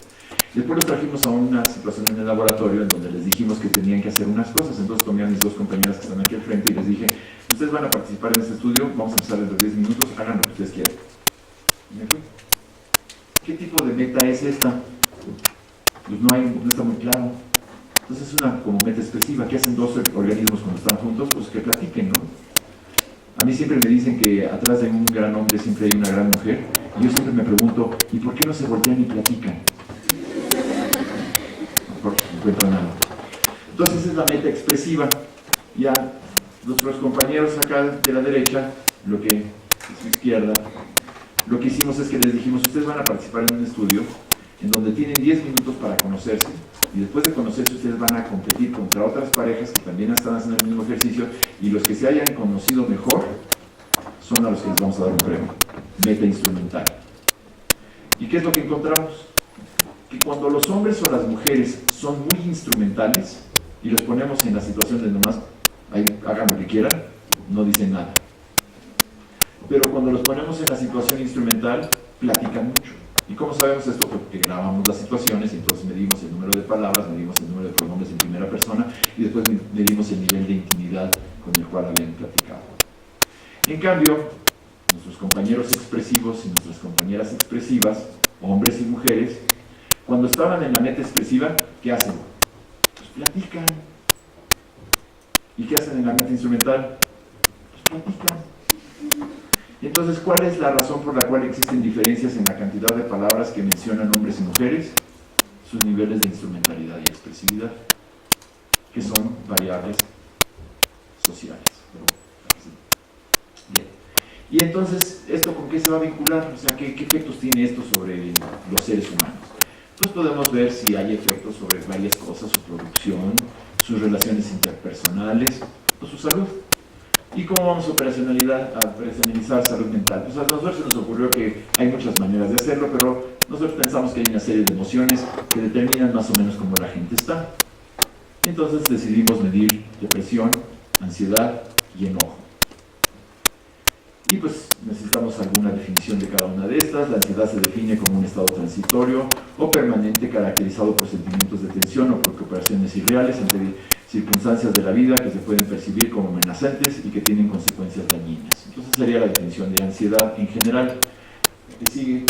Después los trajimos a una situación en el laboratorio en donde les dijimos que tenían que hacer unas cosas. Entonces tomé a mis dos compañeras que están aquí al frente y les dije, ustedes van a participar en este estudio, vamos a empezar dentro de 10 minutos, hagan lo que ustedes quieran. Y me fui. ¿Qué tipo de meta es esta? Pues no está muy claro. Entonces es una como meta expresiva. ¿Qué hacen dos organismos cuando están juntos? Pues que platiquen, ¿no? A mí siempre me dicen que atrás de un gran hombre siempre hay una gran mujer. Y yo siempre me pregunto, ¿y por qué no se voltean y platican? No encuentro nada. Entonces esa es la meta expresiva. Ya nuestros compañeros acá de la derecha, lo que es su izquierda, lo que hicimos es que les dijimos, ustedes van a participar en un estudio en donde tienen 10 minutos para conocerse, y después de conocerse ustedes van a competir contra otras parejas que también están haciendo el mismo ejercicio, y los que se hayan conocido mejor son a los que les vamos a dar un premio, meta instrumental. ¿Y qué es lo que encontramos? Que cuando los hombres o las mujeres son muy instrumentales y los ponemos en la situación de nomás hagan lo que quieran, no dicen nada. Pero cuando los ponemos en la situación instrumental, platican mucho. ¿Y cómo sabemos esto? Porque grabamos las situaciones y entonces medimos el número de palabras, medimos el número de pronombres en primera persona y después medimos el nivel de intimidad con el cual habían platicado. En cambio, nuestros compañeros expresivos y nuestras compañeras expresivas, hombres y mujeres, cuando estaban en la meta expresiva, ¿qué hacen? Pues platican. ¿Y qué hacen en la meta instrumental? Pues platican. Entonces, ¿cuál es la razón por la cual existen diferencias en la cantidad de palabras que mencionan hombres y mujeres? Sus niveles de instrumentalidad y expresividad, que son variables sociales. Bien. Y entonces, ¿esto con qué se va a vincular? O sea, ¿qué efectos tiene esto sobre los seres humanos? Pues podemos ver si hay efectos sobre varias cosas, su producción, sus relaciones interpersonales o su salud. ¿Y cómo vamos a operacionalizar salud mental? Pues a nosotros se nos ocurrió que hay muchas maneras de hacerlo, pero nosotros pensamos que hay una serie de emociones que determinan más o menos cómo la gente está. Entonces decidimos medir depresión, ansiedad y enojo. Y pues necesitamos alguna definición de cada una de estas. La ansiedad se define como un estado transitorio o permanente caracterizado por sentimientos de tensión o preocupaciones irreales ante circunstancias de la vida que se pueden percibir como amenazantes y que tienen consecuencias dañinas. Entonces sería la definición de ansiedad en general. Que sigue.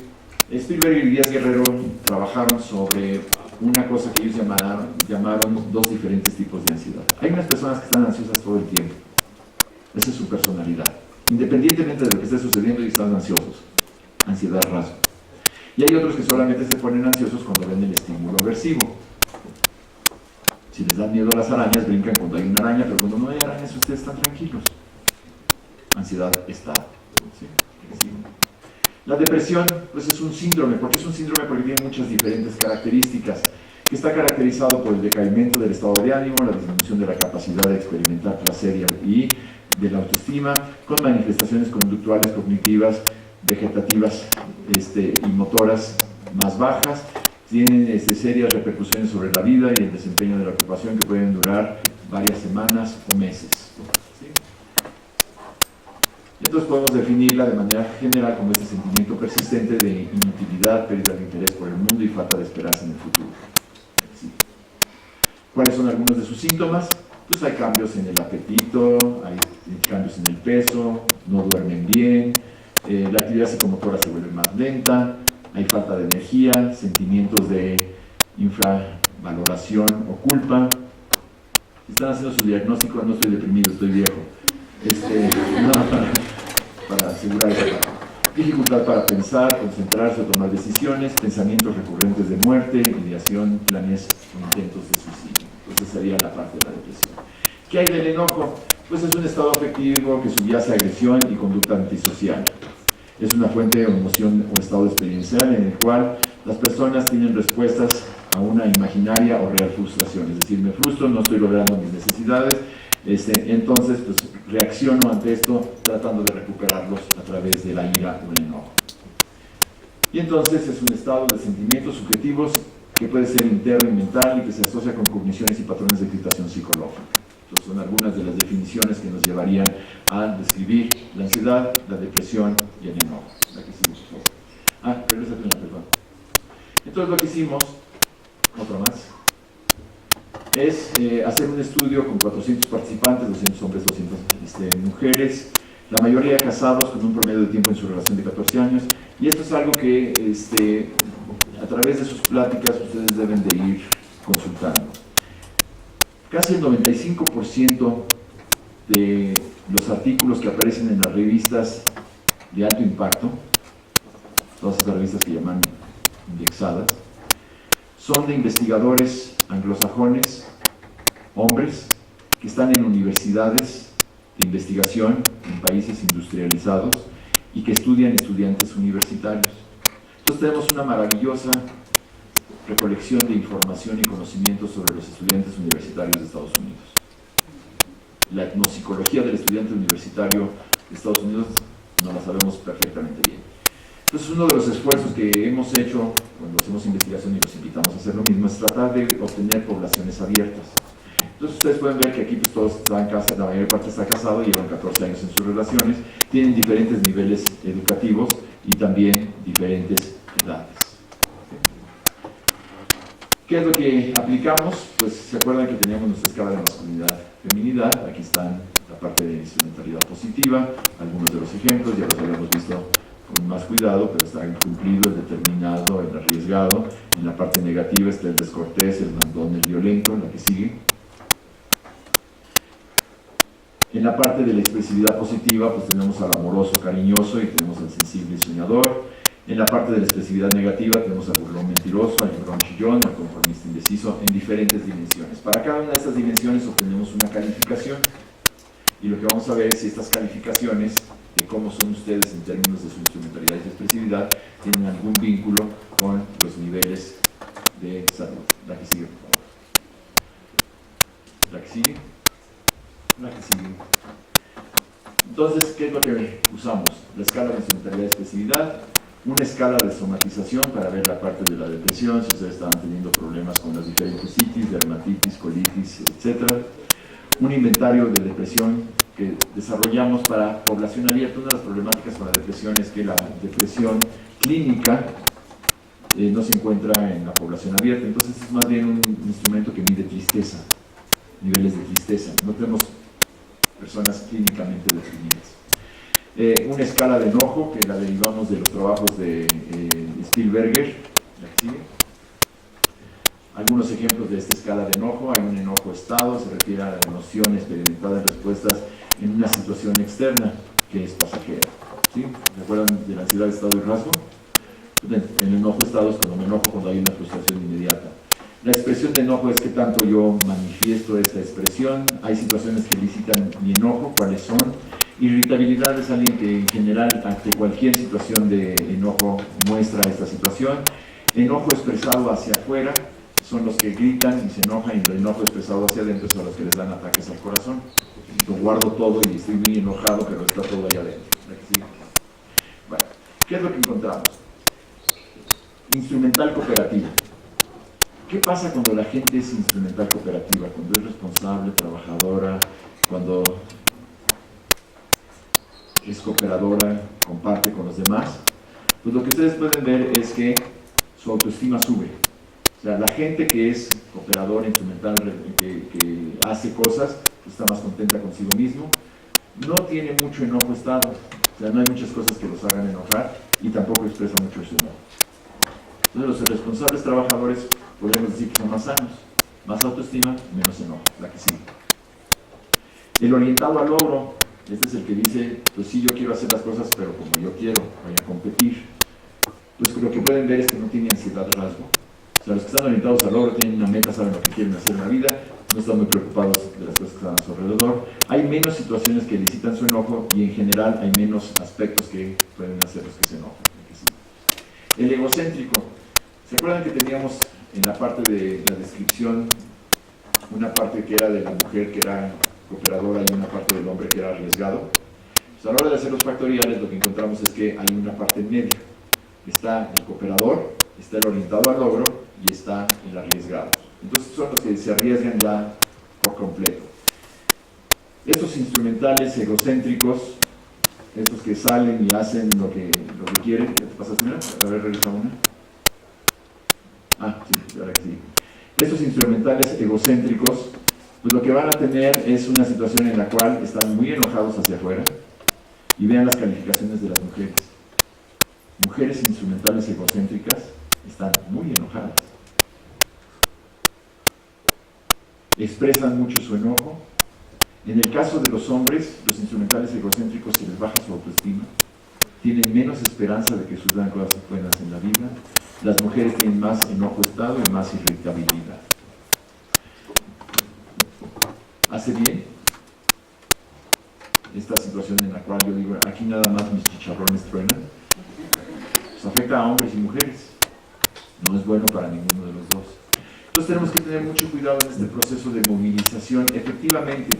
Spielberg y Díaz Guerrero trabajaron sobre una cosa que ellos llamaron dos diferentes tipos de ansiedad. Hay unas personas que están ansiosas todo el tiempo. Esa es su personalidad. Independientemente de lo que esté sucediendo, y están ansiosos. Ansiedad rasgo. Y hay otros que solamente se ponen ansiosos cuando ven el estímulo aversivo. Si les dan miedo a las arañas, brincan cuando hay una araña, pero cuando no hay arañas, ustedes están tranquilos. Ansiedad está. ¿Sí? La depresión, pues es un síndrome. ¿Por qué es un síndrome? Porque tiene muchas diferentes características, que está caracterizado por el decaimiento del estado de ánimo, la disminución de la capacidad de experimentar placer y de la autoestima, con manifestaciones conductuales, cognitivas, vegetativas y motoras más bajas. Tienen serias repercusiones sobre la vida y el desempeño de la ocupación que pueden durar varias semanas o meses. ¿Sí? Entonces podemos definirla de manera general como este sentimiento persistente de inutilidad, pérdida de interés por el mundo y falta de esperanza en el futuro. ¿Sí? ¿Cuáles son algunos de sus síntomas? Pues hay cambios en el apetito, hay cambios en el peso, no duermen bien, la actividad psicomotora se vuelve más lenta, hay falta de energía, sentimientos de infravaloración o culpa. Si están haciendo su diagnóstico, no estoy deprimido, estoy viejo. No, para asegurar eso. Dificultad para pensar, concentrarse o tomar decisiones, pensamientos recurrentes de muerte, ideación, planes o intentos de suicidio. Entonces sería la parte de la depresión. ¿Qué hay del enojo? Pues es un estado afectivo que subyace a agresión y conducta antisocial. Es una fuente o emoción o estado experiencial en el cual las personas tienen respuestas a una imaginaria o real frustración. Es decir, me frustro, no estoy logrando mis necesidades, entonces pues reacciono ante esto tratando de recuperarlos a través de la ira o el enojo. Y entonces es un estado de sentimientos subjetivos que puede ser interno y mental y que se asocia con cogniciones y patrones de excitación psicológica. Entonces son algunas de las definiciones que nos llevarían a describir la ansiedad, la depresión y el enojo. Regrésate una, perdón. Entonces lo que hicimos, otro más, es hacer un estudio con 400 participantes, 200 hombres, 200 mujeres, la mayoría casados con un promedio de tiempo en su relación de 14 años, y esto es algo que a través de sus pláticas ustedes deben de ir consultando. Casi el 95% de los artículos que aparecen en las revistas de alto impacto, todas estas revistas que llaman indexadas, son de investigadores anglosajones, hombres, que están en universidades de investigación en países industrializados y que estudian estudiantes universitarios. Entonces tenemos una maravillosa recolección de información y conocimientos sobre los estudiantes universitarios de Estados Unidos. La etnopsicología del estudiante universitario de Estados Unidos no la sabemos perfectamente bien. Entonces uno de los esfuerzos que hemos hecho cuando hacemos investigación y los invitamos a hacer lo mismo es tratar de obtener poblaciones abiertas. Entonces ustedes pueden ver que aquí pues, todos están casados, la mayor parte está casado, llevan 14 años en sus relaciones, tienen diferentes niveles educativos y también diferentes edades. ¿Qué es lo que aplicamos? Pues se acuerdan que teníamos nuestra escala de masculinidad-feminidad, aquí están la parte de instrumentalidad positiva, algunos de los ejemplos, ya los habíamos visto con más cuidado, pero está el cumplido, el determinado, el arriesgado. En la parte negativa está el descortés, el mandón, el violento, la que sigue. En la parte de la expresividad positiva, pues tenemos al amoroso, cariñoso y tenemos al sensible y soñador. En la parte de la expresividad negativa tenemos al burlón mentiroso, al llorón chillón, al conformista indeciso en diferentes dimensiones. Para cada una de estas dimensiones obtenemos una calificación y lo que vamos a ver es si estas calificaciones de cómo son ustedes en términos de su instrumentalidad y su expresividad tienen algún vínculo con los niveles de salud. La que sigue, por favor. La que sigue. La que sigue. Entonces, ¿qué es lo que usamos? La escala de instrumentalidad y expresividad, una escala de somatización para ver la parte de la depresión, si ustedes estaban teniendo problemas con las diferentes itis, dermatitis, colitis, etc. Un inventario de depresión que desarrollamos para población abierta. Una de las problemáticas con la depresión es que la depresión clínica no se encuentra en la población abierta, entonces es más bien un instrumento que mide tristeza, niveles de tristeza. No tenemos personas clínicamente deprimidas. Una escala de enojo que la derivamos de los trabajos de Spielberger, la que sigue. Algunos ejemplos de esta escala de enojo: hay un enojo estado, se refiere a la emoción experimentada en respuestas en una situación externa que es pasajera. ¿Sí? ¿Recuerdan de la ansiedad, estado y rasgo? En el enojo estado es cuando me enojo, cuando hay una frustración inmediata. La expresión de enojo es que tanto yo manifiesto esta expresión. Hay situaciones que elicitan mi enojo, ¿cuáles son? Irritabilidad es alguien que en general ante cualquier situación de enojo muestra esta situación. Enojo expresado hacia afuera son los que gritan y se enojan, y el enojo expresado hacia adentro son los que les dan ataques al corazón. Lo guardo todo y estoy muy enojado, pero está todo allá adentro. ¿Sí? Bueno, ¿qué es lo que encontramos? Instrumental cooperativa. ¿Qué pasa cuando la gente es instrumental cooperativa? Cuando es responsable, trabajadora, cuando es cooperadora, comparte con los demás. Pues lo que ustedes pueden ver es que su autoestima sube. O sea, la gente que es cooperadora, instrumental, que hace cosas, está más contenta consigo mismo, no tiene mucho enojo estado. O sea, no hay muchas cosas que los hagan enojar y tampoco expresa mucho su enojo. Entonces, los responsables trabajadores podemos decir que son más sanos, más autoestima, menos enojo, la que sigue. El orientado al logro, este es el que dice, pues sí, yo quiero hacer las cosas, pero como yo quiero, voy a competir. Pues lo que pueden ver es que no tiene ansiedad rasgo. O sea, los que están orientados al logro tienen una meta, saben lo que quieren hacer en la vida, no están muy preocupados de las cosas que están a su alrededor. Hay menos situaciones que elicitan su enojo y en general hay menos aspectos que pueden hacer los que se enojan. El egocéntrico. ¿Se acuerdan que teníamos en la parte de la descripción una parte que era de la mujer que era cooperadora y una parte del hombre que era arriesgado? Pues a la hora de hacer los factoriales lo que encontramos es que hay una parte en medio. Está el cooperador, está el orientado al logro y está el arriesgado. Entonces son los que se arriesgan ya por completo. Estos instrumentales egocéntricos, estos que salen y hacen lo que quieren. ¿Qué te pasaste? Mira, a ver, regresa una. Ah, sí, ahora que sí. Estos instrumentales egocéntricos, pues lo que van a tener es una situación en la cual están muy enojados hacia afuera. Y vean las calificaciones de las mujeres. Mujeres instrumentales egocéntricas están muy enojadas. Expresan mucho su enojo. En el caso de los hombres, los instrumentales egocéntricos se les baja su autoestima. Tienen menos esperanza de que sucedan cosas buenas en la vida. Las mujeres tienen más enojo estado y más irritabilidad. ¿Hace bien esta situación en la cual yo digo, aquí nada más mis chicharrones truenan? Pues afecta a hombres y mujeres. No es bueno para ninguno de los dos. Entonces tenemos que tener mucho cuidado en este proceso de movilización. Efectivamente,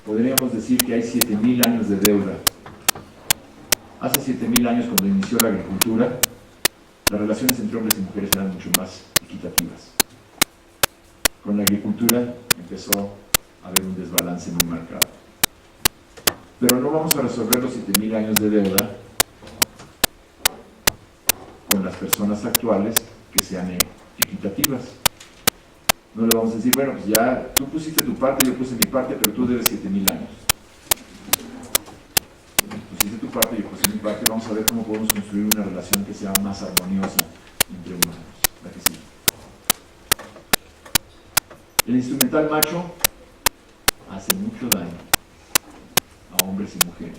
podríamos decir que hay 7,000 años de deuda. Hace 7,000 años, cuando inició la agricultura, las relaciones entre hombres y mujeres eran mucho más equitativas. Con la agricultura empezó a haber un desbalance muy marcado. Pero no vamos a resolver los 7,000 años de deuda con las personas actuales que sean equitativas. No le vamos a decir, bueno, pues ya tú pusiste tu parte, yo puse mi parte, pero tú debes 7,000 años. Pusiste tu parte, yo puse mi parte, vamos a ver cómo podemos construir una relación que sea más armoniosa entre humanos. La que sí. El instrumental macho hace mucho daño a hombres y mujeres.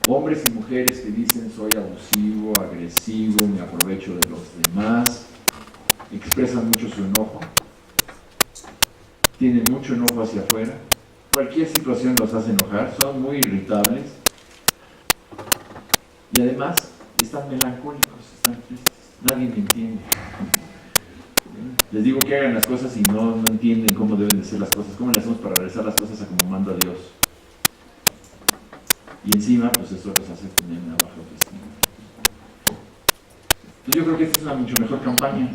Hombres y mujeres que dicen soy abusivo, agresivo, me aprovecho de los demás, expresan mucho su enojo, tienen mucho enojo hacia afuera, cualquier situación los hace enojar, son muy irritables y además están melancólicos, están tristes, nadie me entiende. Les digo que hagan las cosas y no entienden cómo deben de ser las cosas, cómo le hacemos para realizar las cosas a como manda Dios. Y encima, pues eso los hace tener una baja autoestima. Entonces yo creo que esta es una mucho mejor campaña.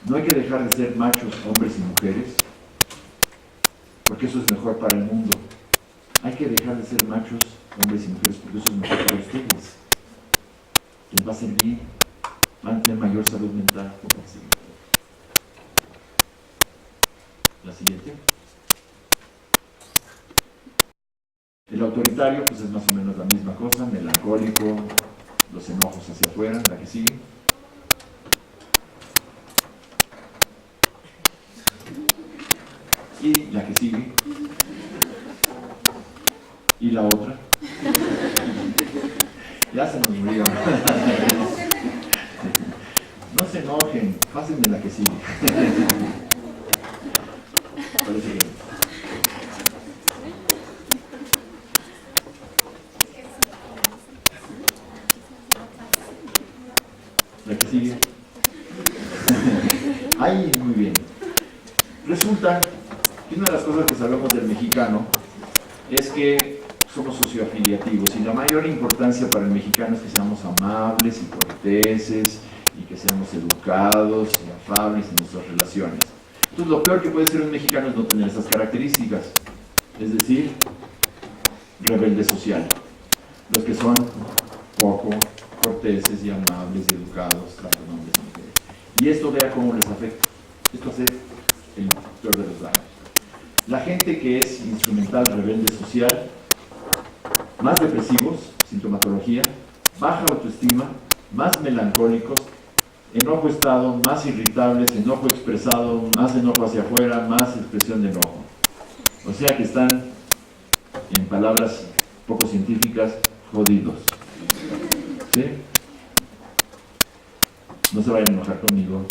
No hay que dejar de ser machos, hombres y mujeres, porque eso es mejor para el mundo. Hay que dejar de ser machos, hombres y mujeres, porque eso es mejor para ustedes. Les va a hacer bien, van a tener mayor salud mental. La siguiente. El autoritario, pues es más o menos la misma cosa, melancólico, los enojos hacia afuera, la que sigue. Y la que sigue. Y la otra. Ya se nos murió. No se enojen, pásenme la que sigue. Parece que que sigue. Ahí, muy bien. Resulta que una de las cosas que sabemos del mexicano es que somos socioafiliativos y la mayor importancia para el mexicano es que seamos amables y corteses y que seamos educados y afables en nuestras relaciones. Entonces lo peor que puede ser un mexicano es no tener esas características, es decir, rebelde social. Los que son poco corteses y amables y educados, tratan hombres y mujeres. Y esto vea cómo les afecta. Esto hace el peor de los daños. La gente que es instrumental, rebelde social, más depresivos, sintomatología, baja autoestima, más melancólicos, enojo estado, más irritables, enojo expresado, más enojo hacia afuera, más expresión de enojo. O sea que están, en palabras poco científicas, jodidos. ¿Sí? No se vayan a enojar conmigo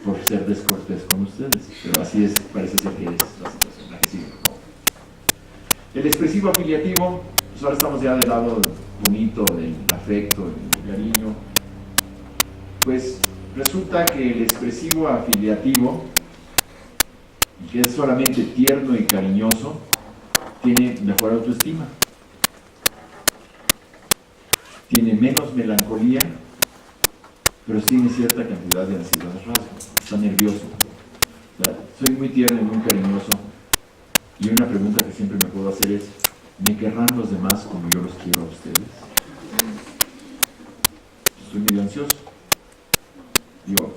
por ser descortés con ustedes, pero así es, parece ser que es la situación. La que sigue, por favor. El expresivo afiliativo, pues ahora estamos ya del lado bonito del afecto, del cariño. Pues resulta que el expresivo afiliativo, que es solamente tierno y cariñoso, tiene mejor autoestima, tiene menos melancolía, pero tiene cierta cantidad de ansiedad rasgos, está nervioso. O sea, soy muy tierno y muy cariñoso, y una pregunta que siempre me puedo hacer es, ¿me querrán los demás como yo los quiero a ustedes? Estoy medio ansioso. Digo,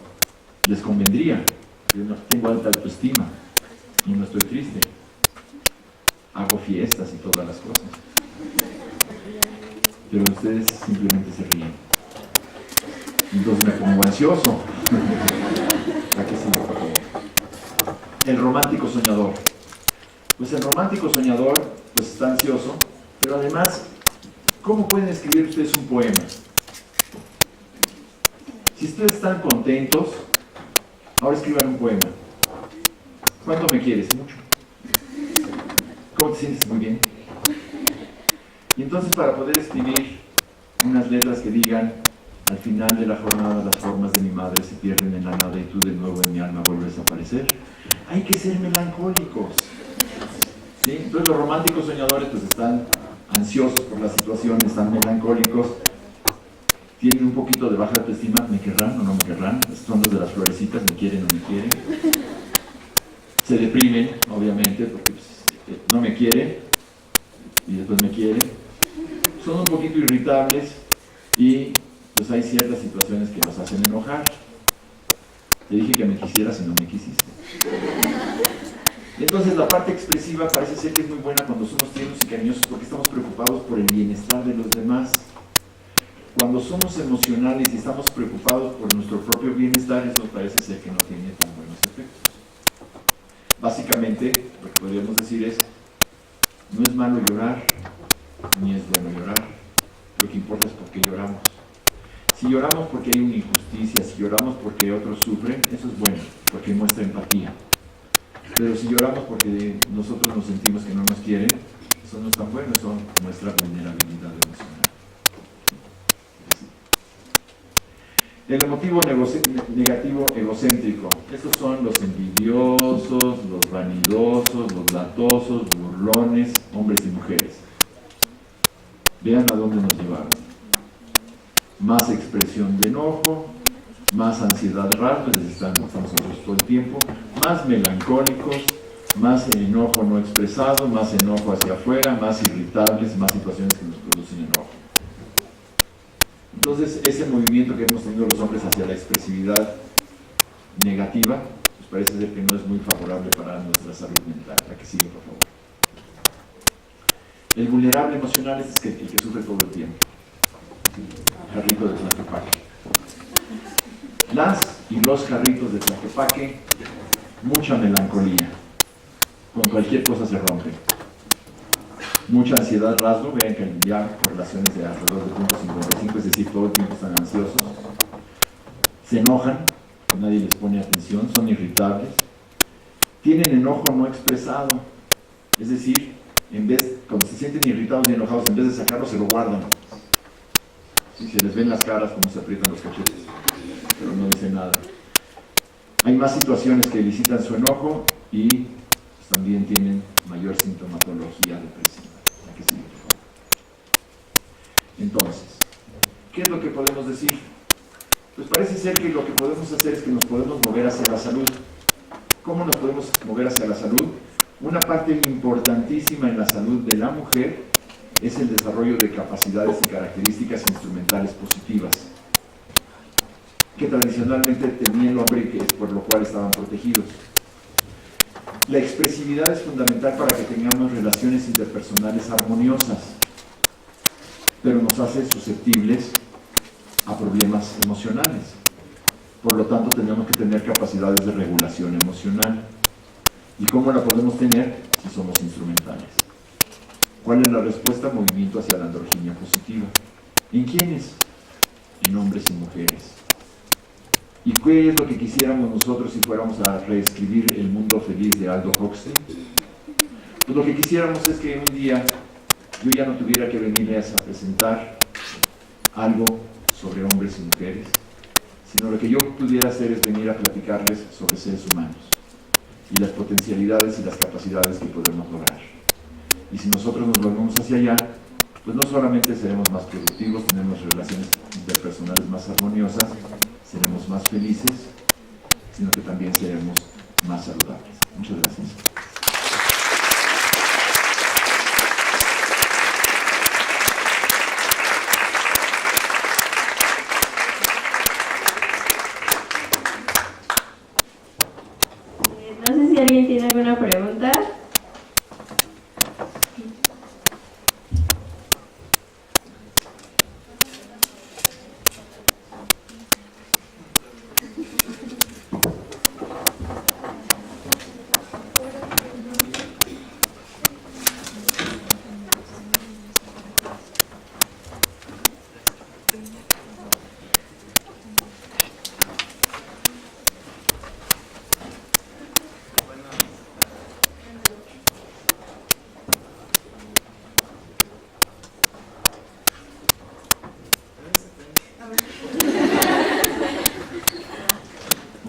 les convendría, yo no tengo alta autoestima y no estoy triste, hago fiestas y todas las cosas, pero ustedes simplemente se ríen, entonces me pongo ansioso. ¿A qué sigue, por favor? El romántico soñador. Pues el romántico soñador pues está ansioso, pero además, ¿cómo pueden escribir ustedes un poema? Si ustedes están contentos, ahora escriban un poema. ¿Cuánto me quieres? Mucho. ¿Cómo te sientes? Muy bien. Y entonces para poder escribir unas letras que digan, al final de la jornada las formas de mi madre se pierden en la nada y tú de nuevo en mi alma vuelves a aparecer, hay que ser melancólicos. ¿Sí? Entonces los románticos soñadores pues están ansiosos por la situación, están melancólicos, tienen un poquito de baja autoestima, ¿me querrán o no me querrán? Son los de las florecitas, ¿me quieren o no me quieren? Se deprimen, obviamente, porque pues, no me quieren y después me quieren. Son un poquito irritables y pues hay ciertas situaciones que los hacen enojar. Te dije que me quisieras y no me quisiste. Entonces la parte expresiva parece ser que es muy buena cuando somos tiernos y cariñosos porque estamos preocupados por el bienestar de los demás. Cuando somos emocionales y estamos preocupados por nuestro propio bienestar, eso parece ser que no tiene tan buenos efectos. Básicamente, lo que podríamos decir es, no es malo llorar, ni es bueno llorar. Lo que importa es por qué lloramos. Si lloramos porque hay una injusticia, si lloramos porque otros sufren, eso es bueno, porque muestra empatía. Pero si lloramos porque nosotros nos sentimos que no nos quieren, eso no es tan bueno, eso muestra vulnerabilidad emocional. El emotivo negativo egocéntrico. Estos son los envidiosos, los vanidosos, los latosos, burlones, hombres y mujeres. Vean a dónde nos llevaron. Más expresión de enojo, más ansiedad rasgos, estamos nosotros todo el tiempo, más melancólicos, más enojo no expresado, más enojo hacia afuera, más irritables, más situaciones que nos producen enojo. Entonces, ese movimiento que hemos tenido los hombres hacia la expresividad negativa, pues parece ser que no es muy favorable para nuestra salud mental. La que sigue, por favor. El vulnerable emocional es el que sufre todo el tiempo. Jarrito de Tlaquepaque. Las y los jarritos de Tlaquepaque, mucha melancolía. Con cualquier cosa se rompen. Mucha ansiedad rasgo, vean que ya correlaciones de alrededor de 0.55, es decir, todo el tiempo están ansiosos. Se enojan, nadie les pone atención, son irritables. Tienen enojo no expresado, es decir, cuando se sienten irritados y enojados, en vez de sacarlo, se lo guardan. Si se les ven las caras, como se aprietan los cachetes, pero no dicen nada. Hay más situaciones que elicitan su enojo y pues, también tienen mayor sintomatología depresiva. Hay que seguir, por favor. Entonces, ¿qué es lo que podemos decir? Pues parece ser que lo que podemos hacer es que nos podemos mover hacia la salud. ¿Cómo nos podemos mover hacia la salud? Una parte importantísima en la salud de la mujer es el desarrollo de capacidades y características instrumentales positivas, que tradicionalmente tenía el hombre y que es por lo cual estaban protegidos. La expresividad es fundamental para que tengamos relaciones interpersonales armoniosas, pero nos hace susceptibles a problemas emocionales. Por lo tanto, tenemos que tener capacidades de regulación emocional. ¿Y cómo la podemos tener si somos instrumentales? ¿Cuál es la respuesta? Movimiento hacia la androginia positiva. ¿En quiénes? En hombres y mujeres. ¿Y qué es lo que quisiéramos nosotros si fuéramos a reescribir El mundo feliz de Aldo Huxley? Pues lo que quisiéramos es que un día yo ya no tuviera que venirles a presentar algo sobre hombres y mujeres, sino lo que yo pudiera hacer es venir a platicarles sobre seres humanos y las potencialidades y las capacidades que podemos lograr. Y si nosotros nos volvemos hacia allá, pues no solamente seremos más productivos, tenemos relaciones interpersonales más armoniosas, seremos más felices, sino que también seremos más saludables. Muchas gracias. No sé si alguien tiene alguna pregunta.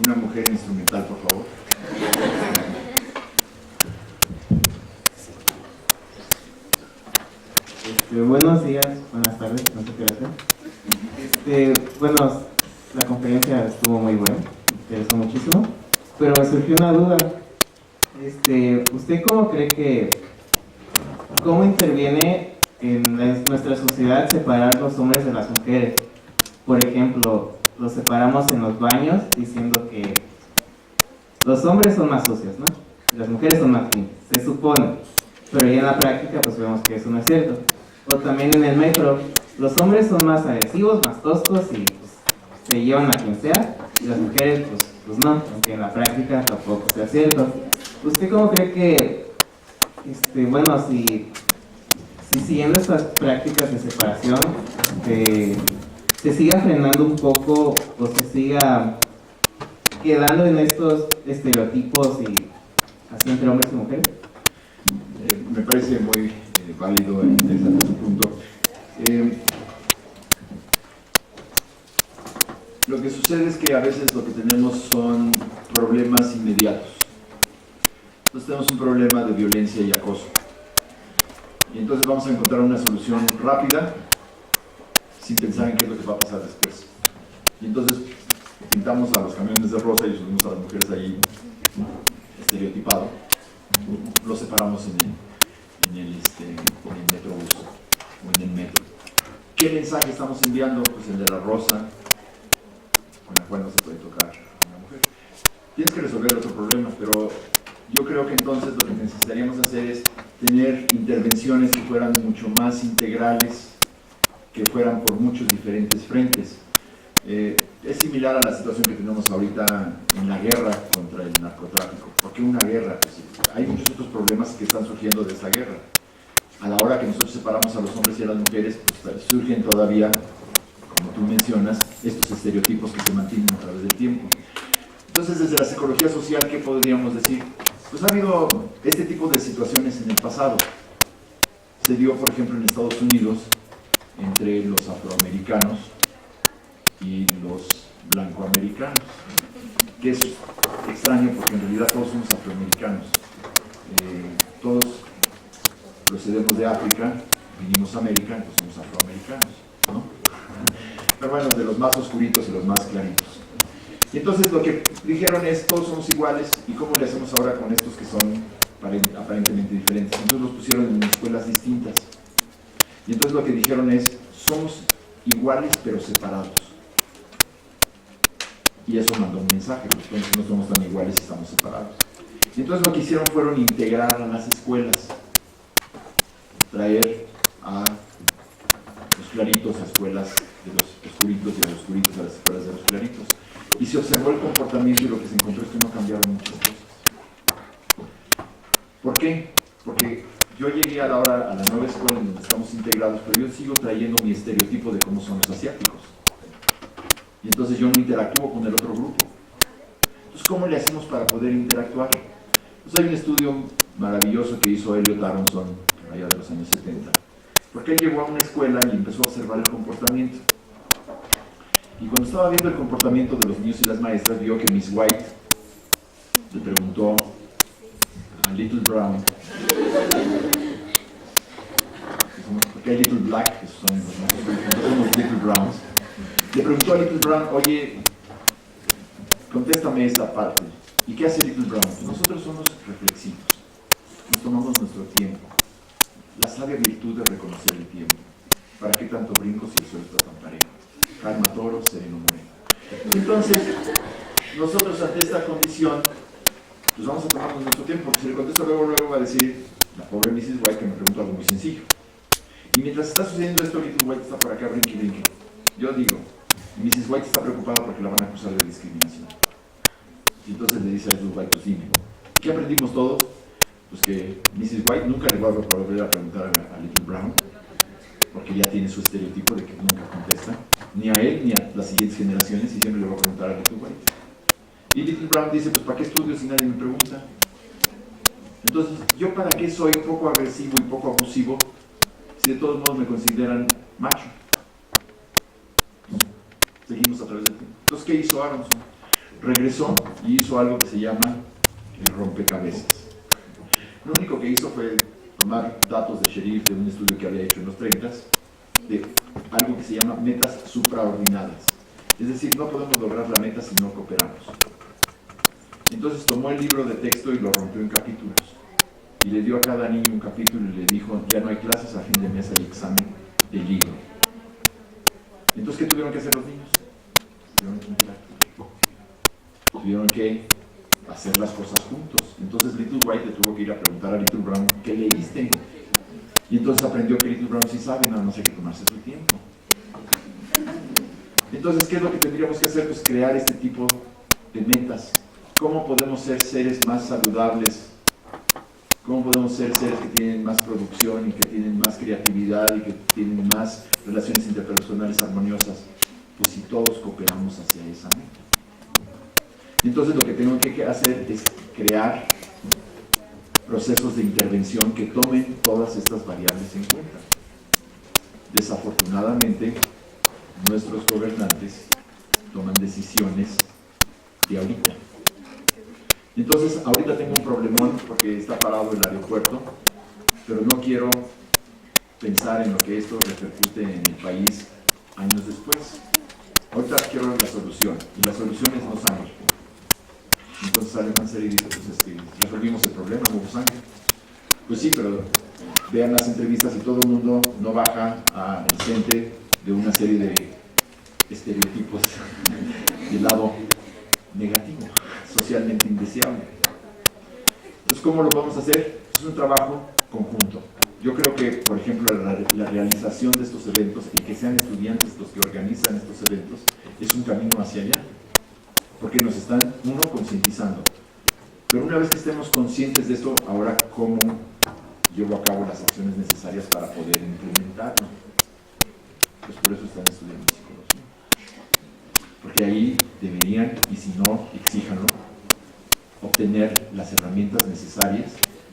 Una mujer instrumental, por favor. Buenos días, buenas tardes, no sé qué hora sea. Bueno, la conferencia estuvo muy buena, me interesó muchísimo, pero me surgió una duda. ¿Usted cómo cree que, cómo interviene en nuestra sociedad separar los hombres de las mujeres? Por ejemplo, los separamos en los baños diciendo que los hombres son más sucios, ¿no? Las mujeres son más limpias, se supone, pero ya en la práctica pues vemos que eso no es cierto. O también en el metro, los hombres son más agresivos, más toscos y pues, se llevan a quien sea, y las mujeres pues no, aunque en la práctica tampoco sea cierto. ¿Usted cómo cree que, bueno, si siguiendo estas prácticas de separación, se siga frenando un poco o se siga quedando en estos estereotipos y así entre hombres y mujeres? Me parece muy válido e interesante su punto. Lo que sucede es que a veces lo que tenemos son problemas inmediatos. Entonces tenemos un problema de violencia y acoso. Y entonces vamos a encontrar una solución rápida sin pensar en qué es lo que va a pasar después. Y entonces pintamos a los camiones de rosa y subimos a las mujeres ahí estereotipado. Los separamos en el metrobús o en el metro. ¿Qué mensaje estamos enviando? Pues el de la rosa, con la cual no se puede tocar a una mujer. Tienes que resolver otro problema, pero yo creo que entonces lo que necesitaríamos hacer es tener intervenciones que fueran mucho más integrales, que fueran por muchos diferentes frentes. Es similar a la situación que tenemos ahorita en la guerra contra el narcotráfico. ¿Por qué una guerra? Pues hay muchos otros problemas que están surgiendo de esta guerra. A la hora que nosotros separamos a los hombres y a las mujeres, pues surgen todavía, como tú mencionas, estos estereotipos que se mantienen a través del tiempo. Entonces, desde la psicología social, ¿qué podríamos decir? Pues ha habido este tipo de situaciones en el pasado. Se dio, por ejemplo, en Estados Unidos, entre los afroamericanos y los blancoamericanos, que es extraño porque en realidad todos somos afroamericanos. Todos procedemos de África, vinimos a América, entonces somos afroamericanos, ¿no? Pero bueno, de los más oscuritos y los más claritos. Y entonces lo que dijeron es, todos somos iguales, ¿y cómo le hacemos ahora con estos que son aparentemente diferentes? Entonces los pusieron en escuelas distintas. Y entonces lo que dijeron es, somos iguales pero separados. Y eso mandó un mensaje, porque entonces no somos tan iguales y estamos separados. Y entonces lo que hicieron fueron integrar a las escuelas, traer a los claritos a escuelas de los oscuritos y a los oscuritos a las escuelas de los claritos. Y se observó el comportamiento y lo que se encontró es que no cambiaron muchas cosas. ¿Por qué? Porque yo llegué a la nueva escuela en donde estamos integrados, pero yo sigo trayendo mi estereotipo de cómo son los asiáticos. Y entonces yo no interactúo con el otro grupo. Entonces, ¿cómo le hacemos para poder interactuar? Pues hay un estudio maravilloso que hizo Elliot Aronson allá de los años 70, porque él llegó a una escuela y empezó a observar el comportamiento. Y cuando estaba viendo el comportamiento de los niños y las maestras, vio que Miss White le preguntó a Little Brown, porque hay Little Black, que son los Little Browns, le preguntó a Little Brown, oye, contéstame esta parte. ¿Y qué hace Little Brown? Nosotros somos reflexivos, nos tomamos nuestro tiempo, la sabia virtud de reconocer el tiempo. ¿Para qué tanto brinco si el suelo está tan parejo? Calma toro, sereno moreno. Entonces, nosotros ante esta condición, pues vamos a tomarnos nuestro tiempo, porque si le contesto luego va a decir la pobre Mrs. White que me preguntó algo muy sencillo. Y mientras está sucediendo esto, Little White está por acá, brinque. Yo digo, Mrs. White está preocupada porque la van a acusar de discriminación. Y entonces le dice a Little White, pues dime, ¿qué aprendimos todos? Pues que Mrs. White nunca le va a volver a preguntar a Little Brown, porque ya tiene su estereotipo de que nunca contesta, ni a él ni a las siguientes generaciones, y siempre le va a preguntar a Little White. Y Little Brown dice, pues ¿para qué estudio si nadie me pregunta? Entonces, ¿yo para qué soy poco agresivo y poco abusivo si de todos modos me consideran macho? Seguimos a través del tiempo. Entonces, ¿qué hizo Aronson? Regresó y hizo algo que se llama el rompecabezas. Lo único que hizo fue tomar datos de Sheriff de un estudio que había hecho en los 30s, de algo que se llama metas supraordinadas. Es decir, no podemos lograr la meta si no cooperamos. Entonces tomó el libro de texto y lo rompió en capítulos. Y le dio a cada niño un capítulo y le dijo, ya no hay clases, a fin de mes hay examen del libro. Entonces, ¿qué tuvieron que hacer los niños? Tuvieron que interactuar. Tuvieron que hacer las cosas juntos. Entonces Little White le tuvo que ir a preguntar a Little Brown, ¿qué leíste? Y entonces aprendió que Little Brown sí sabe, nada más hay que tomarse su tiempo. Entonces, ¿qué es lo que tendríamos que hacer? Pues crear este tipo de metas. ¿Cómo podemos ser seres más saludables? ¿Cómo podemos ser seres que tienen más producción y que tienen más creatividad y que tienen más relaciones interpersonales armoniosas? Pues si todos cooperamos hacia esa meta. Entonces lo que tengo que hacer es crear procesos de intervención que tomen todas estas variables en cuenta. Desafortunadamente, nuestros gobernantes toman decisiones de ahorita. Entonces, ahorita tengo un problemón porque está parado el aeropuerto, pero no quiero pensar en lo que esto repercute en el país años después. Ahorita quiero la solución, y la solución es no sangre. Entonces sale Mancera y dice, pues es que resolvimos el problema, no hubo sangre. Pues sí, pero vean las entrevistas y todo el mundo no baja al centro de una serie de estereotipos del lado negativo, socialmente indeseable. Entonces, ¿cómo lo vamos a hacer? Es un trabajo conjunto. Yo creo que, por ejemplo, la realización de estos eventos y que sean estudiantes los que organizan estos eventos es un camino hacia allá, porque nos están, uno, concientizando. Pero una vez que estemos conscientes de esto, ahora, ¿cómo llevo a cabo las acciones necesarias para poder implementarlo? Pues por eso están estudiando psicología. Porque ahí deberían, y si no, exíjanlo, obtener las herramientas necesarias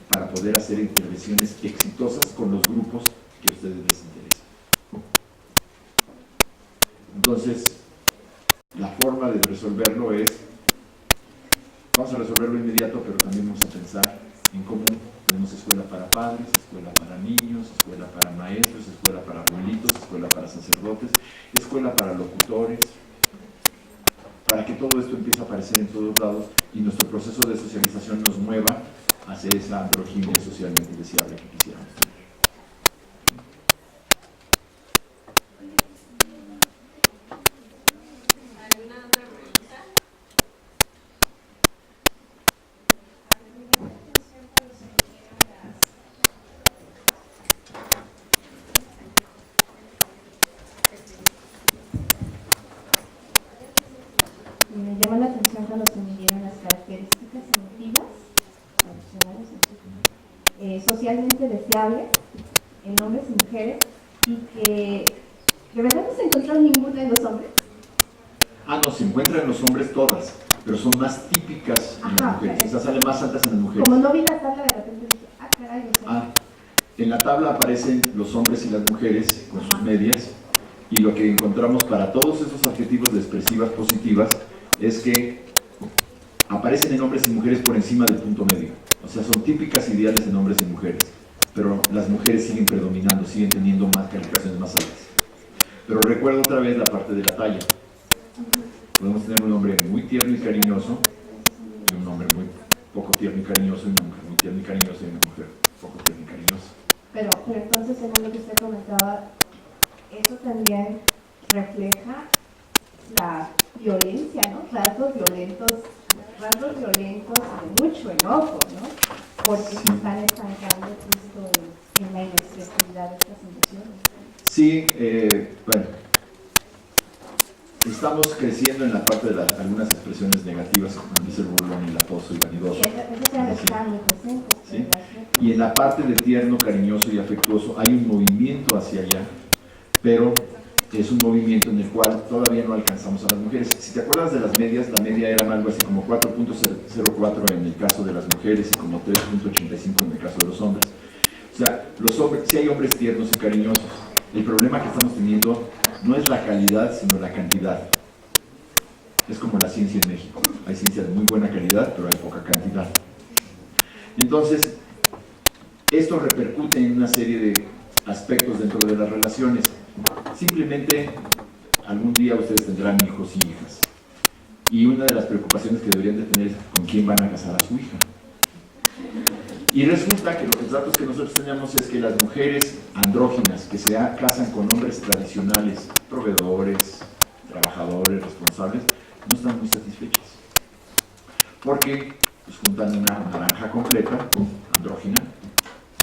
para poder hacer intervenciones exitosas con los grupos que a ustedes les interesan. Entonces, la forma de resolverlo es, vamos a resolverlo inmediato, pero también vamos a pensar en cómo tenemos escuela para padres, escuela para niños, escuela para maestros, escuela para abuelitos, escuela para sacerdotes, escuela para locutores, para que todo esto empiece a aparecer en todos lados y nuestro proceso de socialización nos mueva hacia esa androginia socialmente deseable que quisiéramos tener. Me llama la atención cuando se midieron las características emotivas, socialmente deseables en hombres y mujeres, y que de verdad no se encontró ninguna en los hombres. Ah, no, se encuentran en los hombres todas, pero son más típicas en las mujeres, o sea, salen más altas en las mujeres. Como no vi la tabla, de repente dije, ah, caray, o sea, En la tabla aparecen los hombres y las mujeres con sus medias, y lo que encontramos para todos esos adjetivos de expresivas positivas es que aparecen en hombres y mujeres por encima del punto medio. O sea, son típicas ideales en hombres y mujeres, pero las mujeres siguen predominando, siguen teniendo más calificaciones más altas. Pero recuerdo otra vez la parte de la talla. Podemos tener un hombre muy tierno y cariñoso, y un hombre muy poco tierno y cariñoso, y una mujer muy tierna y cariñosa, y una mujer poco tierna y cariñosa. pero entonces, según lo que usted comentaba, eso también refleja la violencia, ¿no? Rasgos violentos de mucho enojo, ¿no? Porque se están estancando justo en la inexpresividad de estas emociones. Sí, bueno, estamos creciendo en la parte de algunas expresiones negativas, como dice el burlón y el acoso y vanidoso. Y eso se están muy presentes. ¿Sí? Y en la parte de tierno, cariñoso y afectuoso hay un movimiento hacia allá, pero es un movimiento en el cual todavía no alcanzamos a las mujeres. Si te acuerdas de las medias, la media era algo así como 4.04 en el caso de las mujeres y como 3.85 en el caso de los hombres. O sea, los hombres, sí hay hombres tiernos y cariñosos. El problema que estamos teniendo no es la calidad, sino la cantidad. Es como la ciencia en México. Hay ciencia de muy buena calidad, pero hay poca cantidad. Entonces, esto repercute en una serie de aspectos dentro de las relaciones. Simplemente, algún día ustedes tendrán hijos y hijas. Y una de las preocupaciones que deberían de tener es con quién van a casar a su hija. Y resulta que los datos que nosotros tenemos es que las mujeres andróginas que se casan con hombres tradicionales, proveedores, trabajadores, responsables, no están muy satisfechas. Porque pues, juntan una naranja completa, andrógina,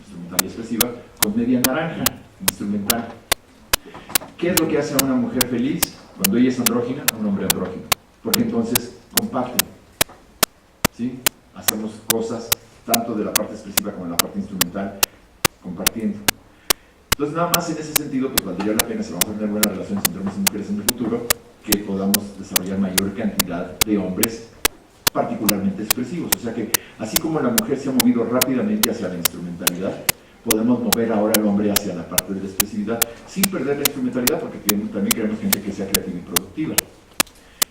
instrumental y expresiva, con media naranja, instrumental. ¿Qué es lo que hace a una mujer feliz cuando ella es andrógina, a un hombre andrógino? Porque entonces comparten, ¿sí? Hacemos cosas tanto de la parte expresiva como de la parte instrumental, compartiendo. Entonces, nada más en ese sentido, pues valdría la pena, si vamos a tener buenas relaciones entre hombres y mujeres en el futuro, que podamos desarrollar mayor cantidad de hombres particularmente expresivos. O sea que, así como la mujer se ha movido rápidamente hacia la instrumentalidad, podemos mover ahora al hombre hacia la parte de la expresividad, sin perder la instrumentalidad, porque también queremos gente que sea creativa y productiva.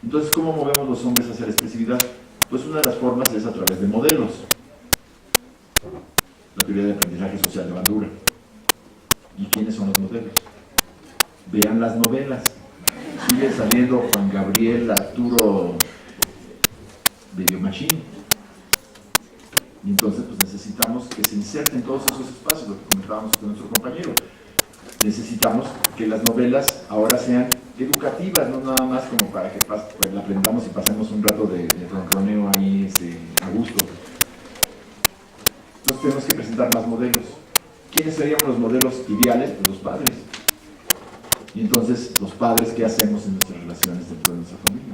Entonces, ¿cómo movemos los hombres hacia la expresividad? Pues una de las formas es a través de modelos. La teoría de aprendizaje social de Bandura. ¿Y quiénes son los modelos? Vean las novelas. Sigue saliendo Juan Gabriel, Arturo Video Machine. Y entonces pues necesitamos que se inserten todos esos espacios, lo que comentábamos con nuestro compañero. Necesitamos que las novelas ahora sean educativas, no nada más como para que pues, la aprendamos y pasemos un rato de ronroneo ahí a gusto. Entonces tenemos que presentar más modelos. ¿Quiénes serían los modelos ideales? Pues los padres. Y entonces, los padres, ¿qué hacemos en nuestras relaciones dentro de nuestra familia?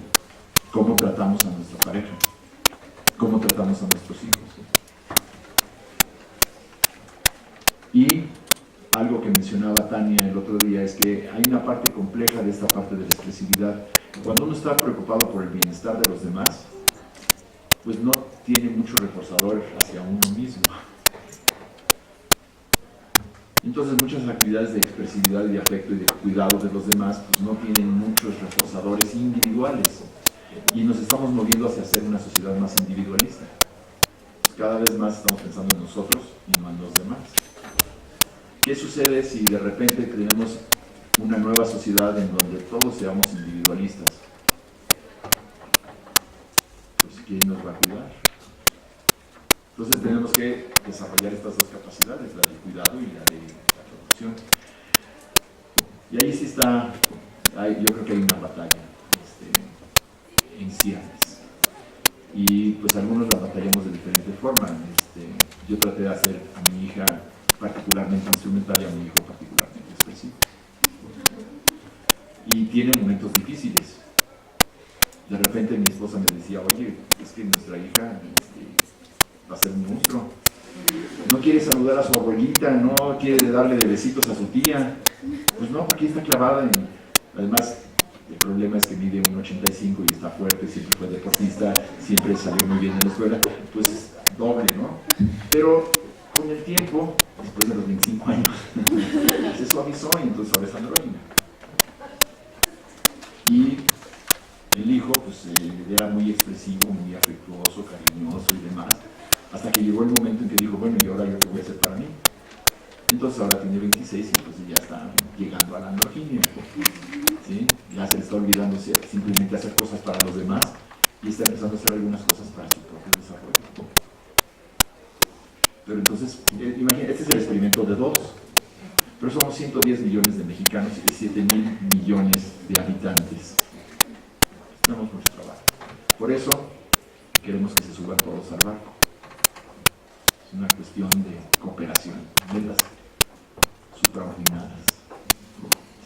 ¿Cómo tratamos a nuestra pareja? ¿Cómo tratamos a nuestros hijos? Y algo que mencionaba Tania el otro día es que hay una parte compleja de esta parte de la expresividad. Cuando uno está preocupado por el bienestar de los demás, pues no tiene mucho reforzador hacia uno mismo. Entonces muchas actividades de expresividad y de afecto y de cuidado de los demás pues no tienen muchos reforzadores individuales y nos estamos moviendo hacia ser una sociedad más individualista. Pues cada vez más estamos pensando en nosotros y no en los demás. ¿Qué sucede si de repente tenemos una nueva sociedad en donde todos seamos individualistas? Pues ¿quién nos va a cuidar? Entonces tenemos que desarrollar estas dos capacidades, la del cuidado y la de la producción. Y ahí sí está, yo creo que hay una batalla en ciernes. Y pues algunos la batallamos de diferente forma. Yo traté de hacer a mi hija particularmente instrumental y a mi hijo particularmente expresivo. Y tiene momentos difíciles. De repente mi esposa me decía, oye, es que nuestra hija va a ser un monstruo. No quiere saludar a su abuelita, no quiere darle de besitos a su tía. Pues no, porque está clavada en... Además, el problema es que mide 1,85 y está fuerte, siempre fue deportista, siempre salió muy bien en la escuela, pues es doble, ¿no? Pero con el tiempo, después de los 25 años, se suavizó y entonces ahora es andrógina. Y el hijo, pues era muy expresivo, muy afectuoso, cariñoso y demás, hasta que llegó el momento en que dijo, bueno, ¿y ahora yo qué voy a hacer para mí? Entonces ahora tiene 26 y entonces ya está llegando a la androginia, ¿sí? Ya se le está olvidando simplemente hacer cosas para los demás y está empezando a hacer algunas cosas para su propio desarrollo. Pero entonces, imagínate, este es el experimento de 2, pero somos 110 millones de mexicanos y 7,000 millones de habitantes. Tenemos mucho trabajo. Por eso queremos que se suban todos al barco. Es una cuestión de cooperación de las supraordinadas.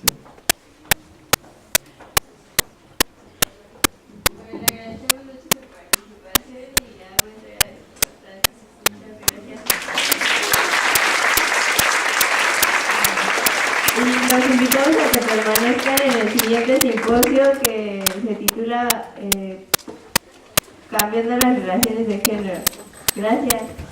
¿Sí? Bueno, le agradecemos mucho su participación y ya voy a entregar muchas gracias. Y los invitamos a que permanezcan en el siguiente simposio que se titula Cambiando las relaciones de género. Gracias.